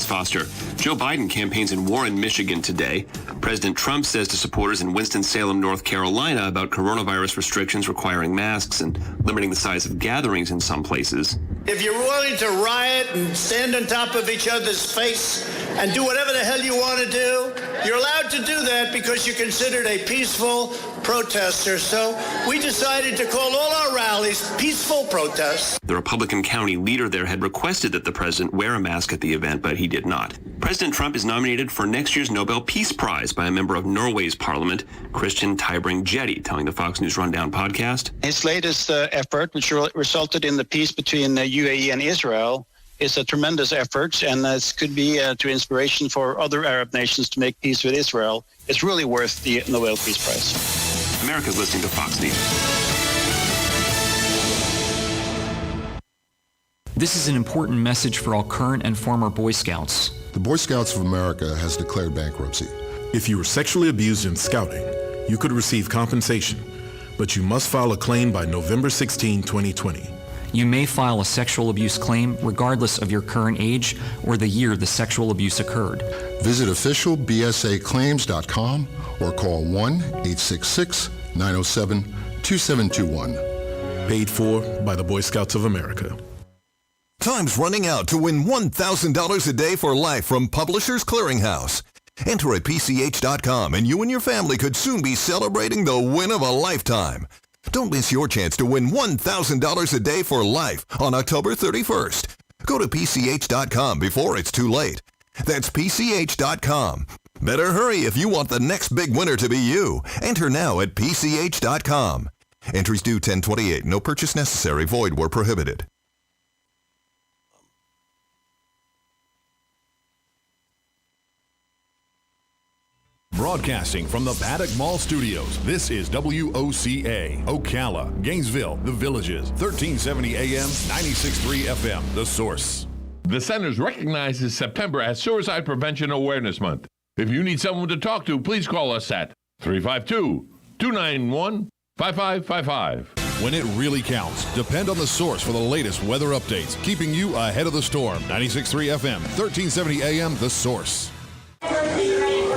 Foster. Joe Biden campaigns in Warren, Michigan today. President Trump says to supporters in Winston-Salem, North Carolina about coronavirus restrictions requiring masks and limiting the size of gatherings in some places. If you're willing to riot and stand on top of each other's face and do whatever the hell you want to do, you're allowed to do that because you're considered a peaceful protesters, so we decided to call all our rallies peaceful protests. The Republican county leader there had requested that the president wear a mask at the event, but he did not. President Trump is nominated for next year's Nobel Peace Prize by a member of Norway's parliament, Christian Tybring-Jetty, telling the Fox News Rundown podcast. His latest effort, which resulted in the peace between the UAE and Israel, is a tremendous effort, and this could be to inspiration for other Arab nations to make peace with Israel. It's really worth the Nobel Peace Prize. America's listening to Fox News. This is an important message for all current and former Boy Scouts. The Boy Scouts of America has declared bankruptcy. If you were sexually abused in scouting, you could receive compensation, but you must file a claim by November 16, 2020. You may file a sexual abuse claim regardless of your current age or the year the sexual abuse occurred. Visit officialbsaclaims.com or call 1-866-907-2721. Paid for by the Boy Scouts of America. Time's running out to win $1,000 a day for life from Publishers Clearinghouse. Enter at PCH.com and you and your family could soon be celebrating the win of a lifetime. Don't miss your chance to win $1,000 a day for life on October 31st. Go to PCH.com before it's too late. That's PCH.com. Better hurry if you want the next big winner to be you. Enter now at PCH.com. Entries due 10/28. No purchase necessary. Void where prohibited. Broadcasting from the Paddock Mall Studios, this is WOCA, Ocala, Gainesville, The Villages, 1370 AM, 96.3 FM, The Source. The Centers recognizes September as Suicide Prevention Awareness Month. If you need someone to talk to, please call us at 352-291-5555. When it really counts, depend on The Source for the latest weather updates, keeping you ahead of the storm. 96.3 FM, 1370 AM, The Source.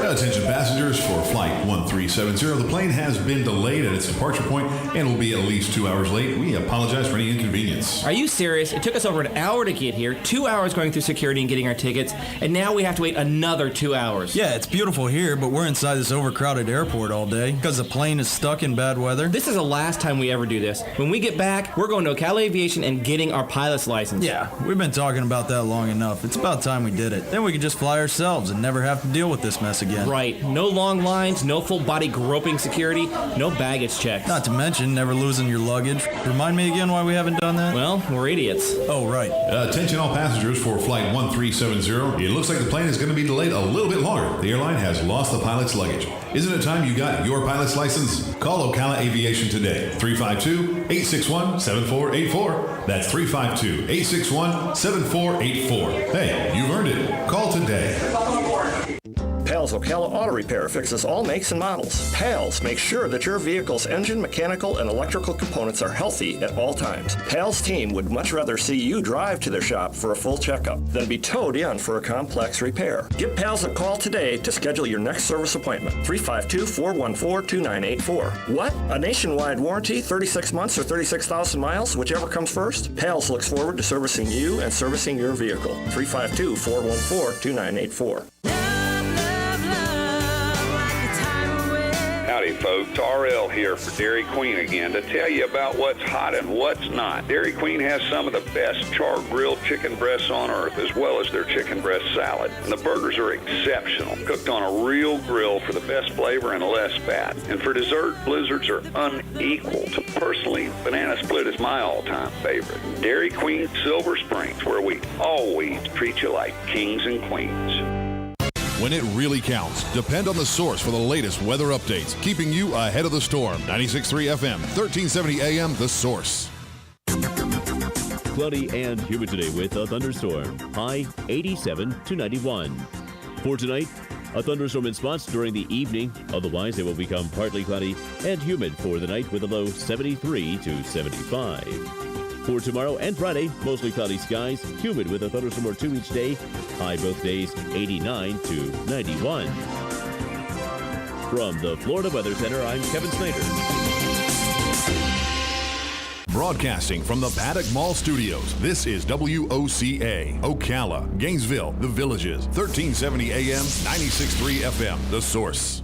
Attention passengers for Flight 1370. The plane has been delayed at its departure point and will be at least 2 hours late. We apologize for any inconvenience. Are you serious? It took us over an hour to get here, 2 hours going through security and getting our tickets, and now we have to wait another 2 hours. Yeah, it's beautiful here, but we're inside this overcrowded airport all day because the plane is stuck in bad weather. This is the last time we ever do this. When we get back, we're going to Ocala Aviation and getting our pilot's license. Yeah, we've been talking about that long enough. It's about time we did it. Then we could just fly ourselves and never have to deal with this mess again. Right. No long lines, no full body groping security, no baggage checks. Not to mention never losing your luggage. Remind me again why we haven't done that? Well, we're idiots. Oh, right. Attention all passengers for Flight 1370. It looks like the plane is going to be delayed a little bit longer. The airline has lost the pilot's luggage. Isn't it time you got your pilot's license? Call Ocala Aviation today. 352-861-7484. That's 352-861-7484. Hey, you've earned it. Call today. Pals Ocala Auto Repair fixes all makes and models. Pals makes sure that your vehicle's engine, mechanical, and electrical components are healthy at all times. Pals team would much rather see you drive to their shop for a full checkup than be towed in for a complex repair. Give Pals a call today to schedule your next service appointment. 352-414-2984. What? A nationwide warranty, 36 months or 36,000 miles, whichever comes first? Pals looks forward to servicing you and servicing your vehicle. 352-414-2984. Howdy folks, RL here for Dairy Queen again to tell you about what's hot and what's not. Dairy Queen has some of the best char-grilled chicken breasts on earth, as well as their chicken breast salad. And the burgers are exceptional, cooked on a real grill for the best flavor and less fat. And for dessert, blizzards are unequaled. Personally, banana split is my all-time favorite. Dairy Queen Silver Springs, where we always treat you like kings and queens. When it really counts, depend on The Source for the latest weather updates, keeping you ahead of the storm. 96.3 FM, 1370 AM, The Source. Cloudy and humid today with a thunderstorm. High 87 to 91. For tonight, a thunderstorm in spots during the evening. Otherwise, it will become partly cloudy and humid for the night with a low 73 to 75. For tomorrow and Friday, mostly cloudy skies, humid with a thunderstorm or two each day. High both days, 89 to 91. From the Florida Weather Center, I'm Kevin Snyder. Broadcasting from the Paddock Mall Studios, this is WOCA, Ocala, Gainesville, The Villages, 1370 AM, 96.3 FM, The Source.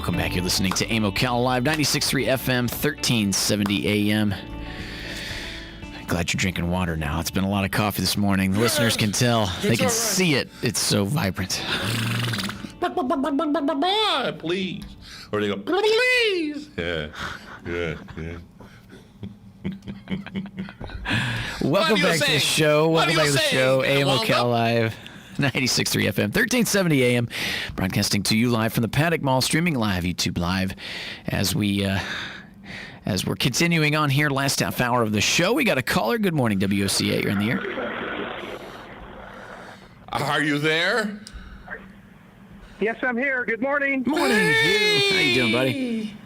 Welcome back. You're listening to AIM Ocala Live, 96.3 FM, 1370 AM. Glad you're drinking water now. It's been a lot of coffee this morning. The listeners can tell. They can see it. It's so vibrant. Please. Or they go, please. Yeah. Welcome back to the show. Welcome back to the show. AIM Ocala Live, 96.3 FM, 1370 AM. Broadcasting to you live from the Paddock Mall, streaming live, YouTube Live. As we're continuing on here, last half hour of the show, we got a caller. Good morning, WOCA. You're in the air. Are you there? Yes, I'm here. Good morning. Morning. How you doing, buddy?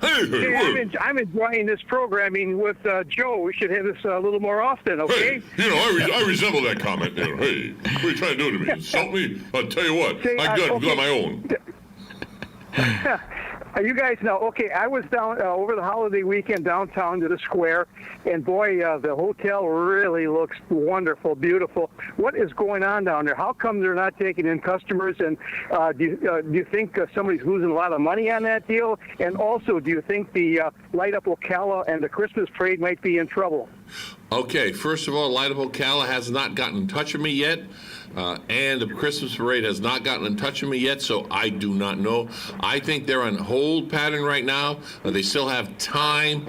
Hey, I'm enjoying this programming with Joe. We should have this a little more often, okay? Hey, I resemble that comment. Hey, what are you trying to do to me? Insult me? I'll tell you what. I'm good on my own. You guys know, okay, I was down over the holiday weekend downtown to the square, and boy, the hotel really looks wonderful, beautiful. What is going on down there? How come they're not taking in customers? And do you think somebody's losing a lot of money on that deal? And also, do you think the Light Up Ocala and the Christmas parade might be in trouble? Okay, first of all, Light Up Ocala has not gotten in touch with me yet. And the Christmas parade has not gotten in touch with me yet, so I do not know. I think they're on hold pattern right now. They still have time,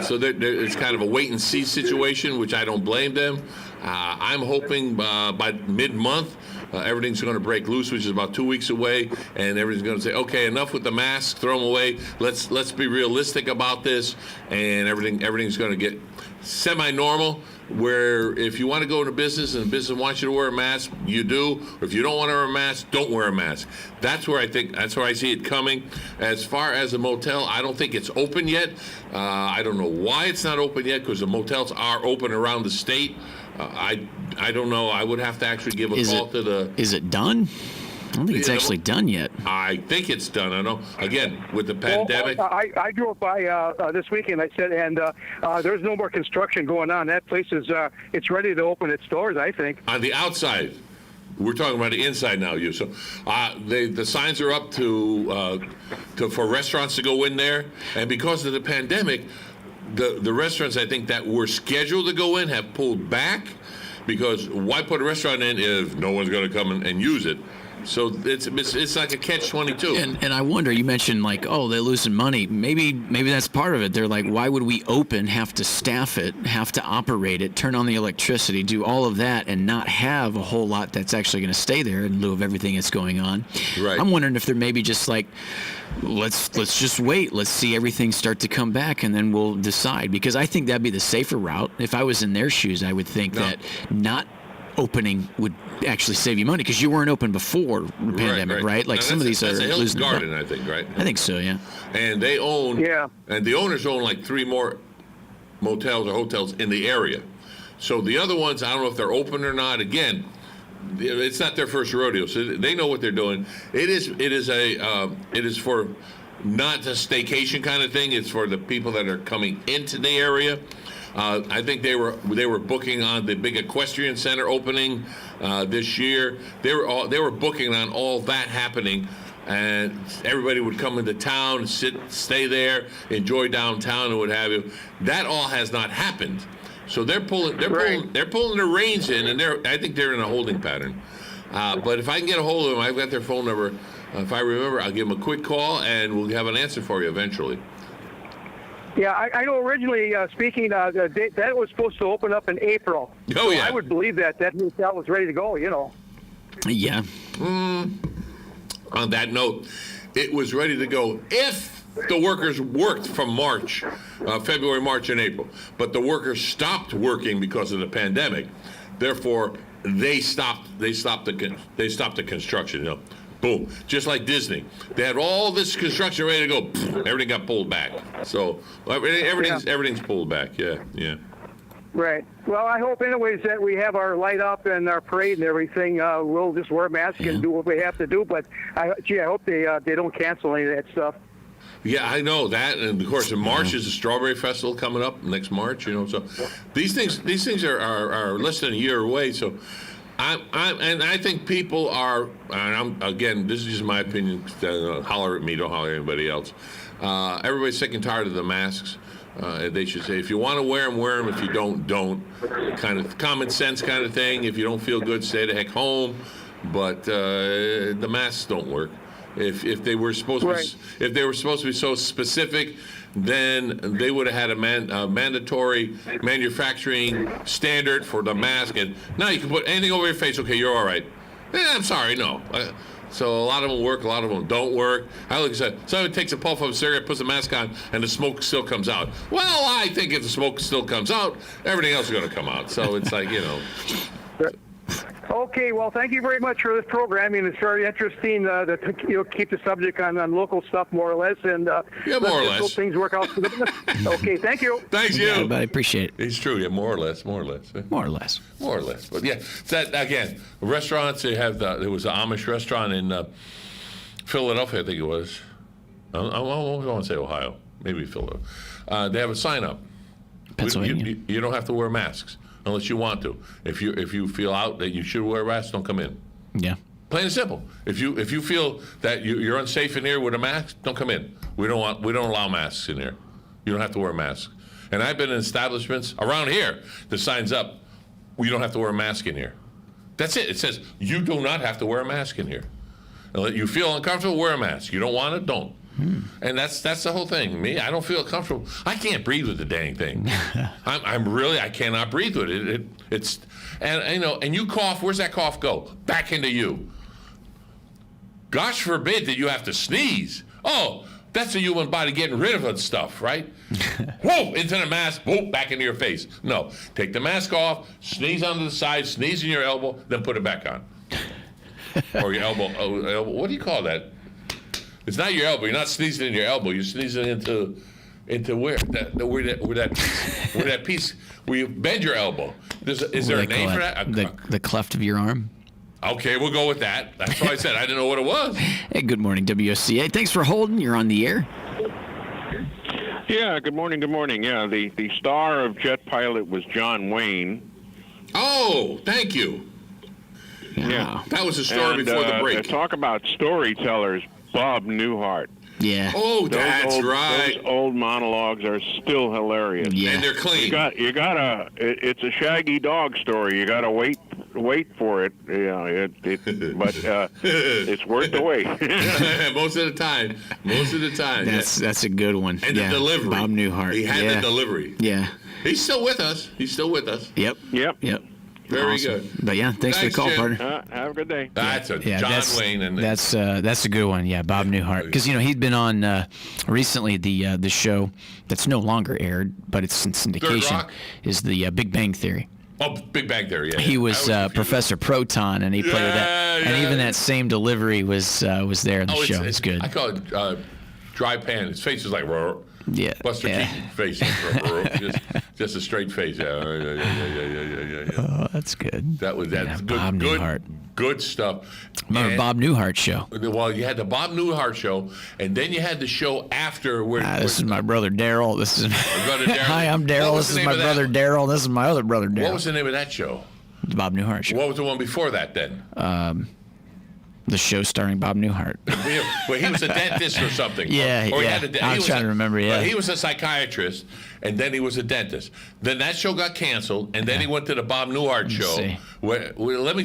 so it's kind of a wait-and-see situation, which I don't blame them. I'm hoping by mid-month, everything's going to break loose, which is about 2 weeks away, and everything's going to say, okay, enough with the masks, throw them away. Let's be realistic about this, and everything's going to get semi-normal, where if you want to go into business and the business wants you to wear a mask, you do. Or if you don't want to wear a mask, don't wear a mask. That's where I see it coming. As far as the motel, I don't think it's open yet. I don't know why it's not open yet, because the motels are open around the state. I don't know. I would have to actually give a call to the... Is it done? I don't think it's actually done yet. I think it's done. I know. Again, with the pandemic. Well, I drove by this weekend. I said, and there's no more construction going on. That place is it's ready to open its doors, I think. On the outside, we're talking about the inside now. So the signs are up for restaurants to go in there, and because of the pandemic, the restaurants I think that were scheduled to go in have pulled back, because why put a restaurant in if no one's going to come and use it? So it's like a catch-22. And I wonder, you mentioned like, oh, they're losing money. Maybe that's part of it. They're like, why would we open, have to staff it, have to operate it, turn on the electricity, do all of that, and not have a whole lot that's actually going to stay there in lieu of everything that's going on? Right. I'm wondering if they're maybe just like, let's just wait. Let's see everything start to come back, and then we'll decide. Because I think that'd be the safer route. If I was in their shoes, I would think that not opening would actually save you money, because you weren't open before the pandemic, right? Like, some of these are losing Garden, I think, right? I think so, yeah. And they own, and the owners own like 3 more motels or hotels in the area. So the other ones, I don't know if they're open or not. Again, it's not their first rodeo, so they know what they're doing. It is for not a staycation kind of thing. It's for the people that are coming into the area. I think they were booking on the big equestrian center opening this year. They were booking on all that happening, and everybody would come into town and stay there, enjoy downtown and what have you. That all has not happened. So they're pulling the reins in, and I think they're in a holding pattern. But if I can get a hold of them, I've got their phone number. If I remember, I'll give them a quick call, and we'll have an answer for you eventually. Yeah, I know originally speaking, that was supposed to open up in April. Oh, yeah. I would believe that hotel was ready to go, Yeah. On that note, it was ready to go if the workers worked from February, March, and April. But the workers stopped working because of the pandemic. Therefore, they stopped the construction, Boom. Just like Disney. They had all this construction ready to go. Everything got pulled back. So everything's pulled back. Yeah. Right. Well, I hope anyways that we have our light up and our parade and everything. We'll just wear masks and do what we have to do. But I hope they don't cancel any of that stuff. Yeah, I know that, and of course in March is the Strawberry Festival coming up next March. So these things are less than a year away. So And I think people are, again, this is just my opinion, holler at me, don't holler at anybody else. Everybody's sick and tired of the masks. They should say, if you want to wear them. If you don't. Kind of common sense kind of thing. If you don't feel good, stay the heck home. But the masks don't work. If they were supposed to be so specific, then they would have had a mandatory manufacturing standard for the mask. And now you can put anything over your face. Okay, you're all right. I'm sorry, no. So a lot of them work, a lot of them don't work. I look at somebody takes a puff of a cigarette, puts a mask on, and the smoke still comes out. Well, I think if the smoke still comes out, everything else is going to come out. So it's like, Okay, well, thank you very much for this programming. It's very interesting to keep the subject on local stuff, more or less, and more or less. Hope things work out for the business. Okay, thank you. Thanks, you. I appreciate it. It's true, yeah, more or less. More or less. But yeah, that again, restaurants. There was an Amish restaurant in Philadelphia, I think it was. I don't want to say Ohio, maybe Philadelphia. They have a sign up. Pennsylvania. You don't have to wear masks unless you want to. If you feel out that you should wear masks, don't come in. Yeah. Plain and simple. If you feel that you're unsafe in here with a mask, don't come in. We don't allow masks in here. You don't have to wear a mask. And I've been in establishments around here that signs up, you don't have to wear a mask in here. That's it. It says you do not have to wear a mask in here. You feel uncomfortable, wear a mask. You don't want it, don't. And that's the whole thing. Me, I don't feel comfortable. I can't breathe with the dang thing. I cannot breathe with it. It's and you cough. Where's that cough go? Back into you. Gosh forbid that you have to sneeze. Oh, that's the human body getting rid of that stuff, right? Whoa, into the mask. Whoa, back into your face. No, take the mask off. Sneeze onto the side. Sneeze in your elbow. Then put it back on. Or your elbow. What do you call that? It's not your elbow. You're not sneezing in your elbow. You're sneezing into where that piece where you bend your elbow. Is there a name for that? The cleft of your arm. Okay, we'll go with that. That's what I said. I didn't know what it was. Hey, good morning, WOCA. Thanks for holding. You're on the air. Yeah, good morning. Yeah, the star of Jet Pilot was John Wayne. Oh, thank you. Yeah. That was the story before the break. Talk about storytellers, Bob Newhart. Yeah. Oh, that's right. Those old monologues are still hilarious. Yeah. And they're clean. You gotta. It's a Shaggy Dog story. You gotta wait for it. But it's worth the wait. Most of the time. That's a good one. And the delivery. Bob Newhart. He had the delivery. Yeah. He's still with us. Yep. Very awesome. good. But yeah, thanks for the call, Jim. partner. Have a good day. That's John Wayne. And that's a good one. Yeah, Bob Newhart. Because he'd been on recently the show that's no longer aired, but it's in syndication. Is the Big Bang Theory. Oh, Big Bang Theory. Yeah. He was Professor Proton, and he played that. And even that same delivery was there in the show. It's good. I call it dry pan. His face is like. Yeah. Buster Keaton face. just a straight face. Yeah. Oh, that's good. That's good. Bob Newhart. Good stuff. Remember Bob Newhart show? Well, you had the Bob Newhart show, and then you had the show after where. This is my brother Daryl. This is my brother Daryl. Hi, I'm Daryl. This is my brother Daryl. This is my other brother Daryl. What was the name of that show? The Bob Newhart show. What was the one before that then? The show starring Bob Newhart. Well, he was a dentist or something. Yeah. I'm trying to remember. Yeah. He was a psychiatrist, and then he was a dentist. Then that show got canceled, and then he went to the Bob Newhart show. Let me.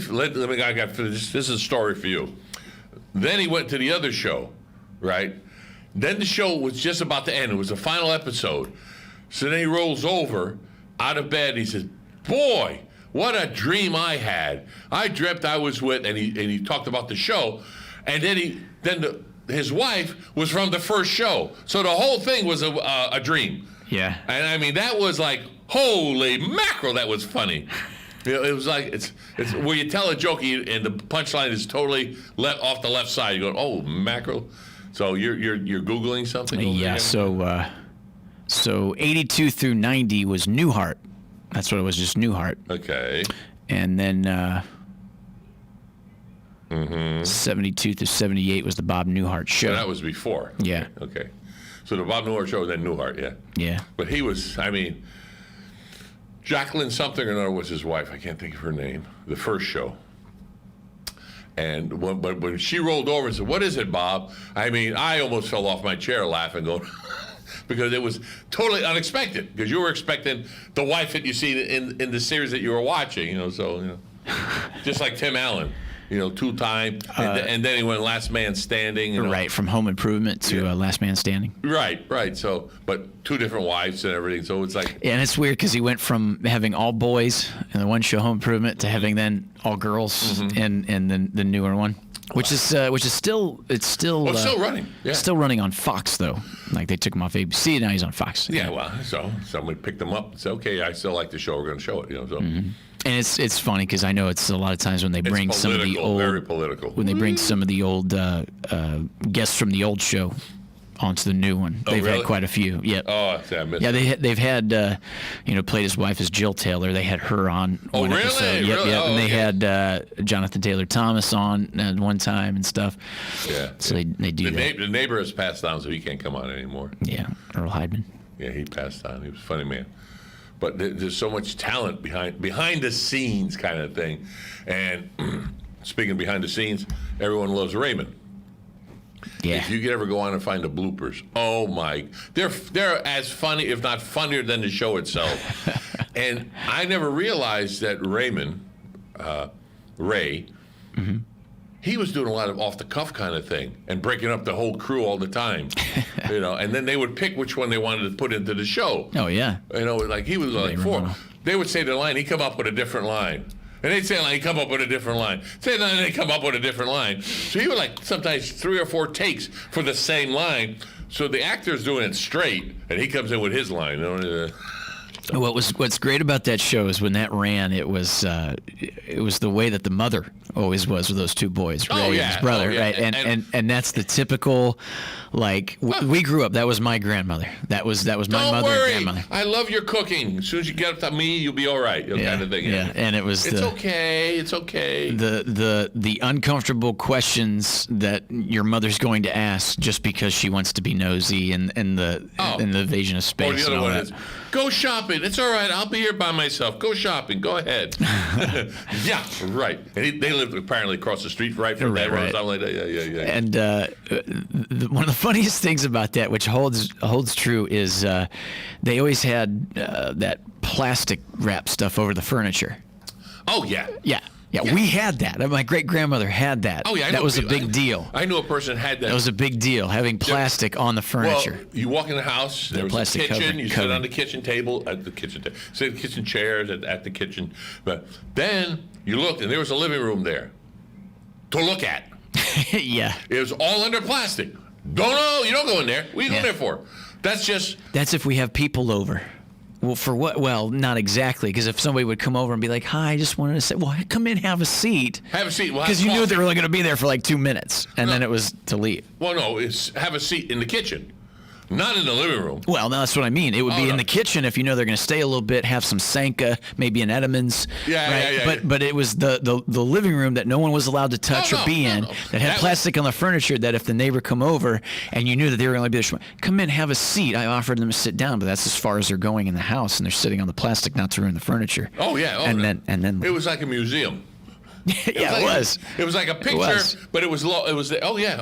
I got this is a story for you. Then he went to the other show, right? Then the show was just about to end. It was the final episode. So then he rolls over out of bed. And he says, "Boy, what a dream I had. I dreamt I was with," and he talked about the show, and then his wife was from the first show, so the whole thing was a dream. Yeah. And I mean that was like holy mackerel, that was funny. It was like it's where you tell a joke and the punchline is totally off the left side. You go, oh mackerel. So you're googling something. Yeah. So 82 through 90 was Newhart. That's what it was, just Newhart. Okay. And then 72 through 78 was the Bob Newhart show. So that was before. Yeah. Okay. So the Bob Newhart show, then Newhart, yeah. Yeah. But he was, I mean, Jacqueline something or another was his wife. I can't think of her name. The first show. And when she rolled over and said, "What is it, Bob?" I mean, I almost fell off my chair laughing, going, because it was totally unexpected. Because you were expecting the wife that you see in the series that you were watching, just like Tim Allen, 2-time, and then he went Last Man Standing. Right, from Home Improvement to Last Man Standing. Right. So, but 2 different wives and everything. So it's like, and it's weird because he went from having all boys in the one show, Home Improvement, to having then all girls in the newer one, which is still still running. Yeah. Still running on Fox though. Like they took him off ABC, now he's on Fox. Yeah, well, so somebody picked him up and said, "Okay, I still like the show. We're going to show it." So. And it's funny because I know it's a lot of times when they bring some of the old, very political. When they bring some of the old guests from the old show onto the new one. They've had quite a few. Yeah. Oh, I missed they've had played his wife as Jill Taylor. They had her on one episode. Yep. Oh, and they okay. had Jonathan Taylor Thomas on at one time and stuff. Yeah. So they do that. The neighbor has passed on, so he can't come on anymore. Yeah, Earl Heidman. Yeah, he passed on. He was a funny man. But there's so much talent behind the scenes kind of thing. And speaking of behind the scenes, everyone loves Raymond. Yeah. If you could ever go on and find the bloopers, oh my, they're as funny, if not funnier, than the show itself. And I never realized that Raymond, Ray, he was doing a lot of off-the-cuff kind of thing and breaking up the whole crew all the time, and then they would pick which one they wanted to put into the show. Oh, yeah. Like he was like 4. They would say the line, he'd come up with a different line. And they'd say a line, he'd come up with a different line. Say another, they'd come up with a different line. So he would like sometimes 3 or 4 takes for the same line. So the actor's doing it straight, and he comes in with his line. What's great about that show is when that ran, it was the way that the mother always was with those 2 boys, Ray and his brother, right? And that's the typical, like we grew up. That was my grandmother. That was my mother and grandmother. I love your cooking. As soon as you get up to me, you'll be all right. Kind of thing. Yeah, and it was. It's okay. The uncomfortable questions that your mother's going to ask just because she wants to be nosy and the invasion of space. Or the other one is, go shopping. It's all right. I'll be here by myself. Go shopping. Go ahead. Yeah, right. And they lived apparently across the street right from that. Right. Like that. Yeah. And one of the funniest things about that, which holds true, is they always had that plastic wrap stuff over the furniture. Oh, yeah. Yeah, we had that. My great-grandmother had that. Oh, yeah. That was a big deal. I knew a person had that. That was a big deal, having plastic on the furniture. Well, you walk in the house, there was a kitchen, you sit on the kitchen table, sit in the kitchen chairs at the kitchen. But then you looked, and there was a living room there to look at. Yeah. It was all under plastic. You don't go in there. What are you going there for? That's if we have people over. Well, for what? Well, not exactly, because if somebody would come over and be like, "Hi, I just wanted to say," well, come in, have a seat. Have a seat. Because you knew they were only going to be there for like 2 minutes, and then it was to leave. Well, no, it's have a seat in the kitchen. Not in the living room. Well, no, that's what I mean. It would be in the kitchen if you know they're going to stay a little bit, have some Sanka, maybe an Edamons. But it was the living room that no one was allowed to touch or be in that had plastic on the furniture that if the neighbor come over and you knew that they were going to be there, come in, have a seat. I offered them to sit down, but that's as far as they're going in the house, and they're sitting on the plastic not to ruin the furniture. Oh, yeah. And then it was like a museum. It was. It was like a picture, but it was low. It was. Oh yeah.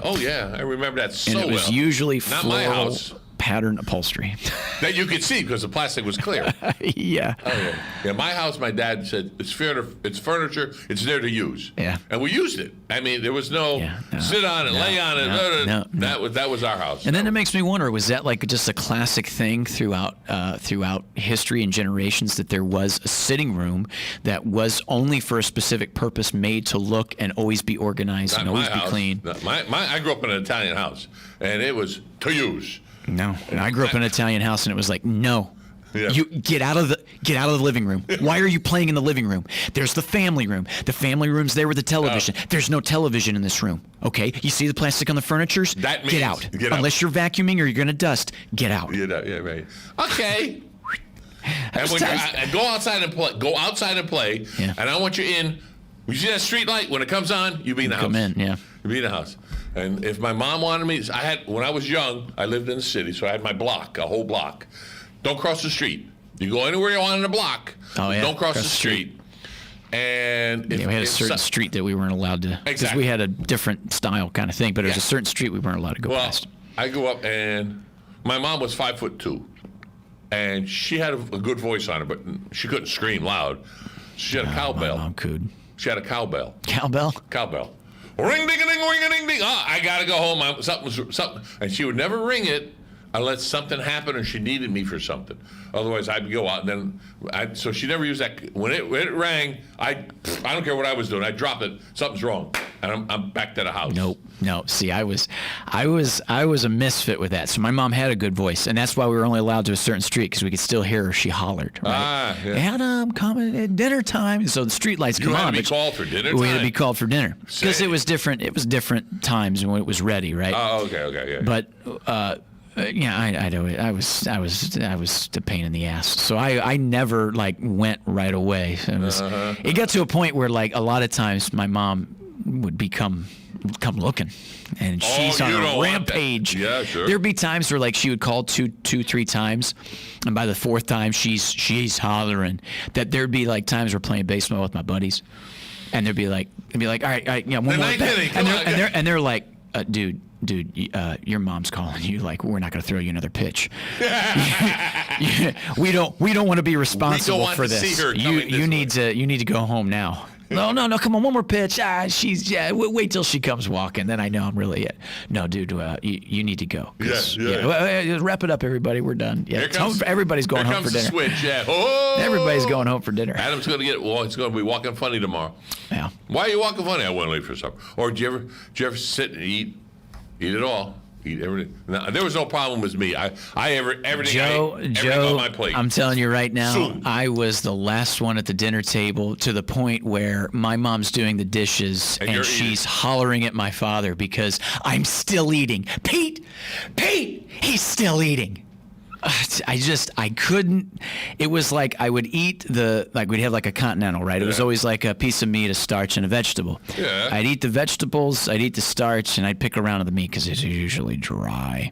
I remember that so well. And it was usually not my house. Pattern upholstery that you could see because the plastic was clear. Yeah. Oh, yeah. My house, my dad said it's furniture. It's there to use. Yeah. And we used it. I mean, there was no sit on it, lay on it. No. That was our house. And then it makes me wonder: was that like just a classic thing throughout history and generations that there was a sitting room that was only for a specific purpose, made to look and always be organized and always be clean? I grew up in an Italian house, and it was to use. No, and I grew up in an Italian house, and it was like, no, you get out of the living room. Why are you playing in the living room? There's the family room. The family room's there with the television. There's no television in this room. Okay, you see the plastic on the furnitures? That means get out. Unless you're vacuuming or you're gonna dust. Get out. Yeah, right. Okay. And go outside and play. Go outside and play. Yeah. And I want you in. You see that street light? When it comes on, you be in the house. Come in, yeah. You be in the house. And if my mom wanted me, when I was young, I lived in the city, so I had my block, a whole block. Don't cross the street. You go anywhere you want in the block. Oh, yeah. Don't cross the street. And we had a certain street that we weren't allowed to. Because we had a different style kind of thing, but it was a certain street we weren't allowed to go past. I grew up, and my mom was 5'2", and she had a good voice on her, but she couldn't scream loud. She had a cowbell. My mom could. She had a cowbell. Cowbell? Cowbell. Ring ding ding ring ding ding. Oh, I gotta go home. Something, and she would never ring it unless something happened or she needed me for something. Otherwise, I'd go out, and then so she never used that. When it rang, I don't care what I was doing. I dropped it. Something's wrong, and I'm back to the house. No. See, I was a misfit with that. So my mom had a good voice, and that's why we were only allowed to a certain street because we could still hear her. She hollered. Right? Adam, coming at dinner time. So the street lights come on. You had to be called for dinner. We had to be called for dinner because it was different. It was different times when it was ready, right? Oh, okay, yeah. But. I know it. I was the pain in the ass. So I never went right away. It got to a point where a lot of times my mom would come looking, and she's on a rampage. Yeah, sure. There'd be times where she would call two, 3 times, and by the 4th time she's hollering. That there'd be times we're playing baseball with my buddies, and they'd be like, all right, one more bet. And they're like, dude, your mom's calling you. We're not going to throw you another pitch. We don't want to be responsible for this. See her you need to go home now. No, come on, one more pitch. Wait till she comes walking, then I know I'm really it. No, dude, you need to go. Wrap it up, everybody. We're done. Yeah, everybody's going home for dinner. Here comes the switch. Yeah. Oh! Everybody's going home for dinner. Adam's going to he's going to be walking funny tomorrow. Yeah. Why are you walking funny? I want to leave for supper. Or do you ever sit and eat it all? Eat everything. No, there was no problem with me. Everything on my plate. I'm telling you right now, I was the last one at the dinner table to the point where my mom's doing the dishes and she's hollering at my father because I'm still eating. Pete, he's still eating. I couldn't. It was I would eat we'd have a continental, right? It was always a piece of meat, a starch, and a vegetable. Yeah. I'd eat the vegetables, I'd eat the starch, and I'd pick around the meat because it's usually dry.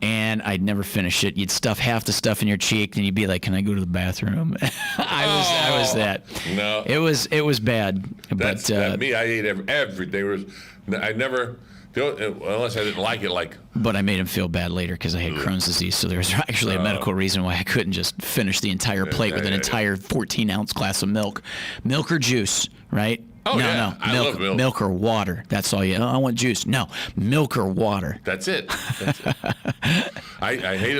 And I'd never finish it. You'd stuff half the stuff in your cheek, and you'd be like, "Can I go to the bathroom?" I was that. No. It was bad. That's me. I ate everything. I never. Unless I didn't like it, But I made him feel bad later because I had Crohn's disease, so there was actually a medical reason why I couldn't just finish the entire plate with an entire 14-ounce glass of milk. Milk or juice, right? Oh, no. I love milk. Milk or water. That's all I want juice. No, milk or water. That's it. I hate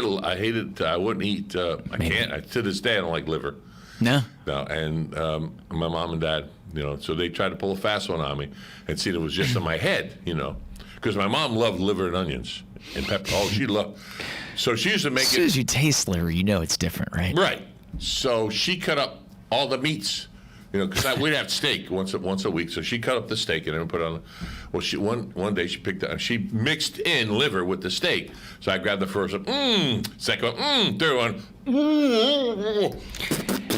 it. I wouldn't eat. I can't. To this day, I don't like liver. No. And my mom and dad, so they tried to pull a fast one on me and see it was just in my head, because my mom loved liver and onions and pepper. Oh, she loved. So she used to make it. As soon as you taste liver, it's different, right? Right. So she cut up all the meats, because we'd have steak once a week. So she cut up the steak and then put it on. Well, one day she mixed in liver with the steak. So I grabbed the first one, second one, third one.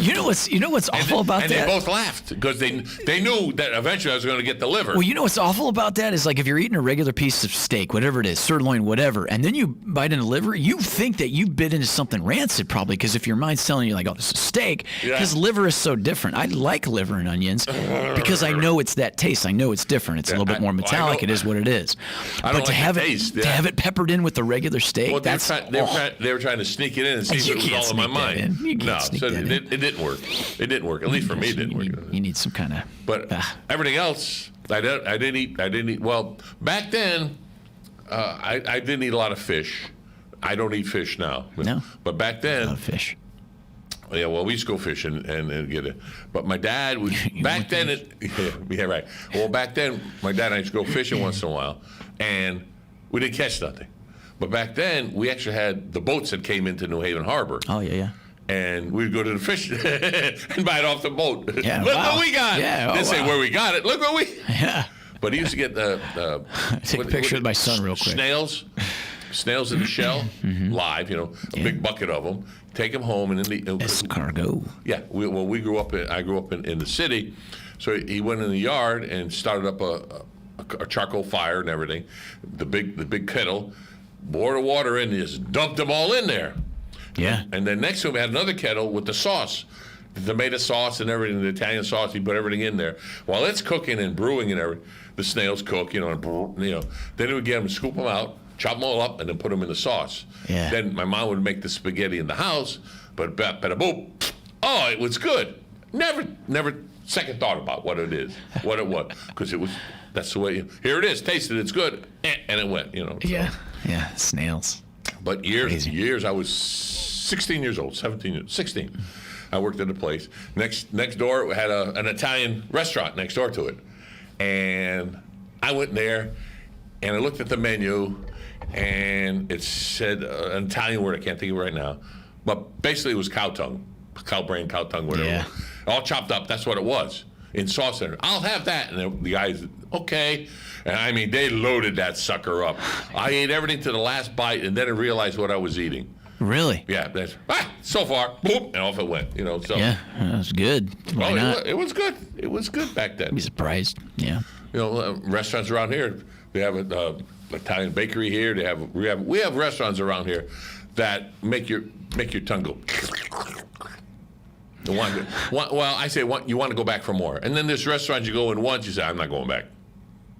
You know what's awful about that? And they both laughed because they knew that eventually I was going to get the liver. Well, you know what's awful about that is if you're eating a regular piece of steak, whatever it is, sirloin, whatever, and then you bite into liver, you think that you bit into something rancid probably because if your mind's telling you oh, this is steak, because liver is so different. I like liver and onions because I know it's that taste. I know it's different. It's a little bit more metallic. It is what it is. But to have it peppered in with the regular steak, they were trying to sneak it in and see if it was all in my mind. No, so it didn't work. It didn't work. At least for me, it didn't work. You need some kind of. But everything else, I didn't eat. Well, back then, I didn't eat a lot of fish. I don't eat fish now. No. But back then, a lot of fish. Yeah, well, we used to go fishing and get it. But my dad was back then. Yeah, right. Well, back then, my dad and I used to go fishing once in a while, and we didn't catch nothing. But back then, we actually had the boats that came into New Haven Harbor. Oh yeah. And we'd go to the fish and buy it off the boat. Yeah, Look what we got. Yeah, Didn't say where we got it. Look what we. Yeah. But he used to get take a picture of my son real quick. Snails in the shell, live. A big bucket of them. Take them home and then escargot. Yeah. We grew up. I grew up in the city, so he went in the yard and started up a charcoal fire and everything. The big kettle, poured the water in, and just dumped them all in there. Yeah. And then next to him, we had another kettle with the sauce. The tomato sauce and everything, the Italian sauce, he put everything in there. While it's cooking and brewing and everything, the snails cook, and then he would get them, scoop them out, chop them all up, and then put them in the sauce. Yeah. Then my mom would make the spaghetti in the house, but boom, oh, it was good. Never second thought about what it was, because that's the way, here it is, taste it, it's good, and it went, So. Yeah, snails. But years, I was 16 years old, 16. I worked at a place. Next door, we had an Italian restaurant next door to it. And I went there, and I looked at the menu, and it said an Italian word, I can't think of it right now. But basically it was cow tongue, cow brain, cow tongue, whatever. Yeah. All chopped up, that's what it was, in sauce center. I'll have that. And the guys, okay. And I mean, they loaded that sucker up. I ate everything to the last bite, and then I realized what I was eating. Really? Yeah. So far, boom, and off it went. So. Yeah, that was good. Why not? It was good. It was good back then. I'd be surprised. Yeah. Restaurants around here. They have an Italian bakery here. We have restaurants around here that make your tongue go. Well, I say you want to go back for more. And then there's restaurants you go in once, you say, I'm not going back.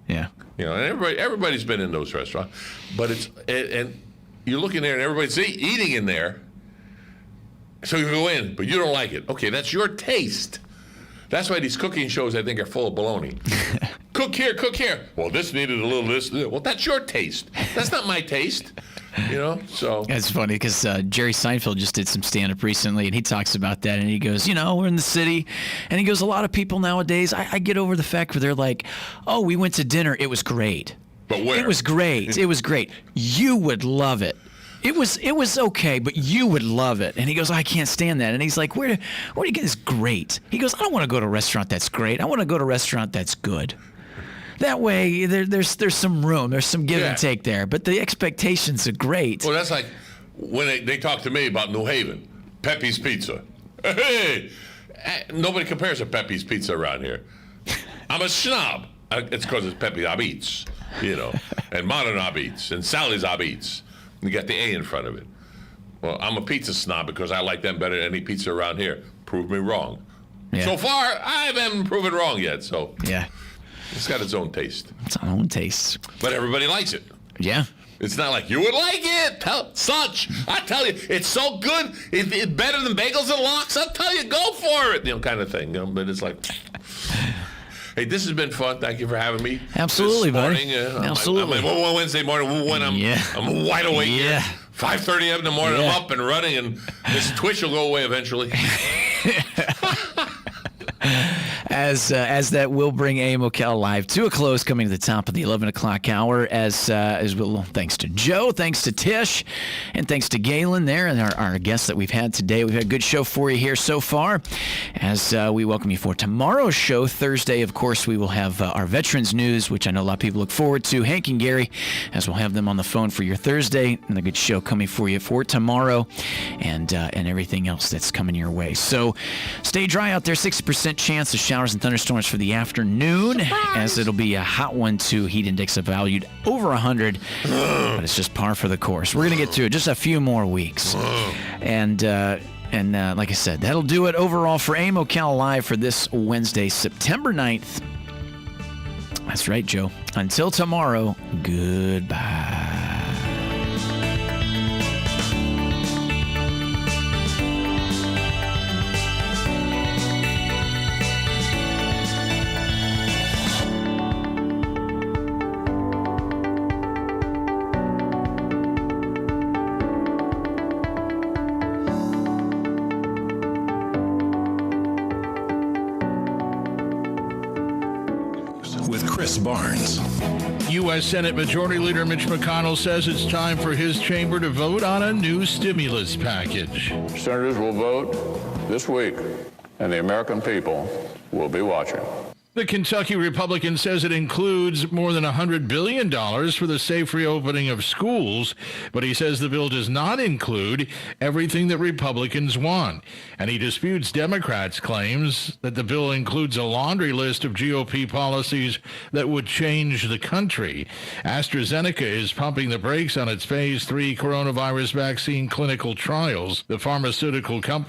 Yeah. And everybody's been in those restaurants, but and you look in there and everybody's eating in there. So you go in, but you don't like it. Okay, that's your taste. That's why these cooking shows, I think, are full of baloney. Cook here. Well, this needed a little this. Well, that's your taste. That's not my taste. So. It's funny because Jerry Seinfeld just did some stand-up recently, and he talks about that, and he goes, we're in the city, and he goes, a lot of people nowadays, I get over the fact where they're like, oh, we went to dinner, it was great. But where? It was great. It was great. You would love it. It was okay, but you would love it. And he goes, I can't stand that. And he's like, where do you get this great? He goes, I don't want to go to a restaurant that's great. I want to go to a restaurant that's good. That way, there's some room. There's some give and take there. But the expectations are great. Well, that's like when they talk to me about New Haven, Pepe's Pizza. Hey, nobody compares to Pepe's Pizza around here. I'm a snob. It's because it's Pepe Abitz, and Modern Abitz, and Sally's Abitz. You got the A in front of it. Well, I'm a pizza snob because I like them better than any pizza around here. Prove me wrong. Yeah. So far, I haven't proven wrong yet. So yeah, it's got its own taste. Its own taste. But everybody likes it. Yeah. It's not like you would like it. I tell you, it's so good. It's better than bagels and lox. I'll tell you, go for it. Kind of thing. But it's like. Hey, this has been fun. Thank you for having me. Absolutely, this morning. Buddy. Absolutely. I'm Wednesday morning when I'm wide awake. Yeah. 5:30 in the morning, I'm up and running, and this twitch will go away eventually. As that will bring AM Ocala Live to a close, coming to the top of the 11 o'clock hour. As well, thanks to Joe, thanks to Tish, and thanks to Galen there, and our guests that we've had today. We've had a good show for you here so far. As we welcome you for tomorrow's show, Thursday, of course, we will have our Veterans News, which I know a lot of people look forward to. Hank and Gary, as we'll have them on the phone for your Thursday, and a good show coming for you for tomorrow, and everything else that's coming your way. So stay dry out there. 60% chance of showers and thunderstorms for the afternoon. Surprise! As it'll be a hot one too. Heat index valued over 100, but it's just par for the course. We're gonna get through it. Just a few more weeks, and like I said, that'll do it overall for AM Ocala Live for this Wednesday, September 9th. That's right, Joe. Until tomorrow, goodbye. Barnes. U.S. Senate Majority Leader Mitch McConnell says it's time for his chamber to vote on a new stimulus package. Senators will vote this week, and the American people will be watching. The Kentucky Republican says it includes more than $100 billion for the safe reopening of schools, but he says the bill does not include everything that Republicans want. And he disputes Democrats' claims that the bill includes a laundry list of GOP policies that would change the country. AstraZeneca is pumping the brakes on its phase 3 coronavirus vaccine clinical trials. The pharmaceutical company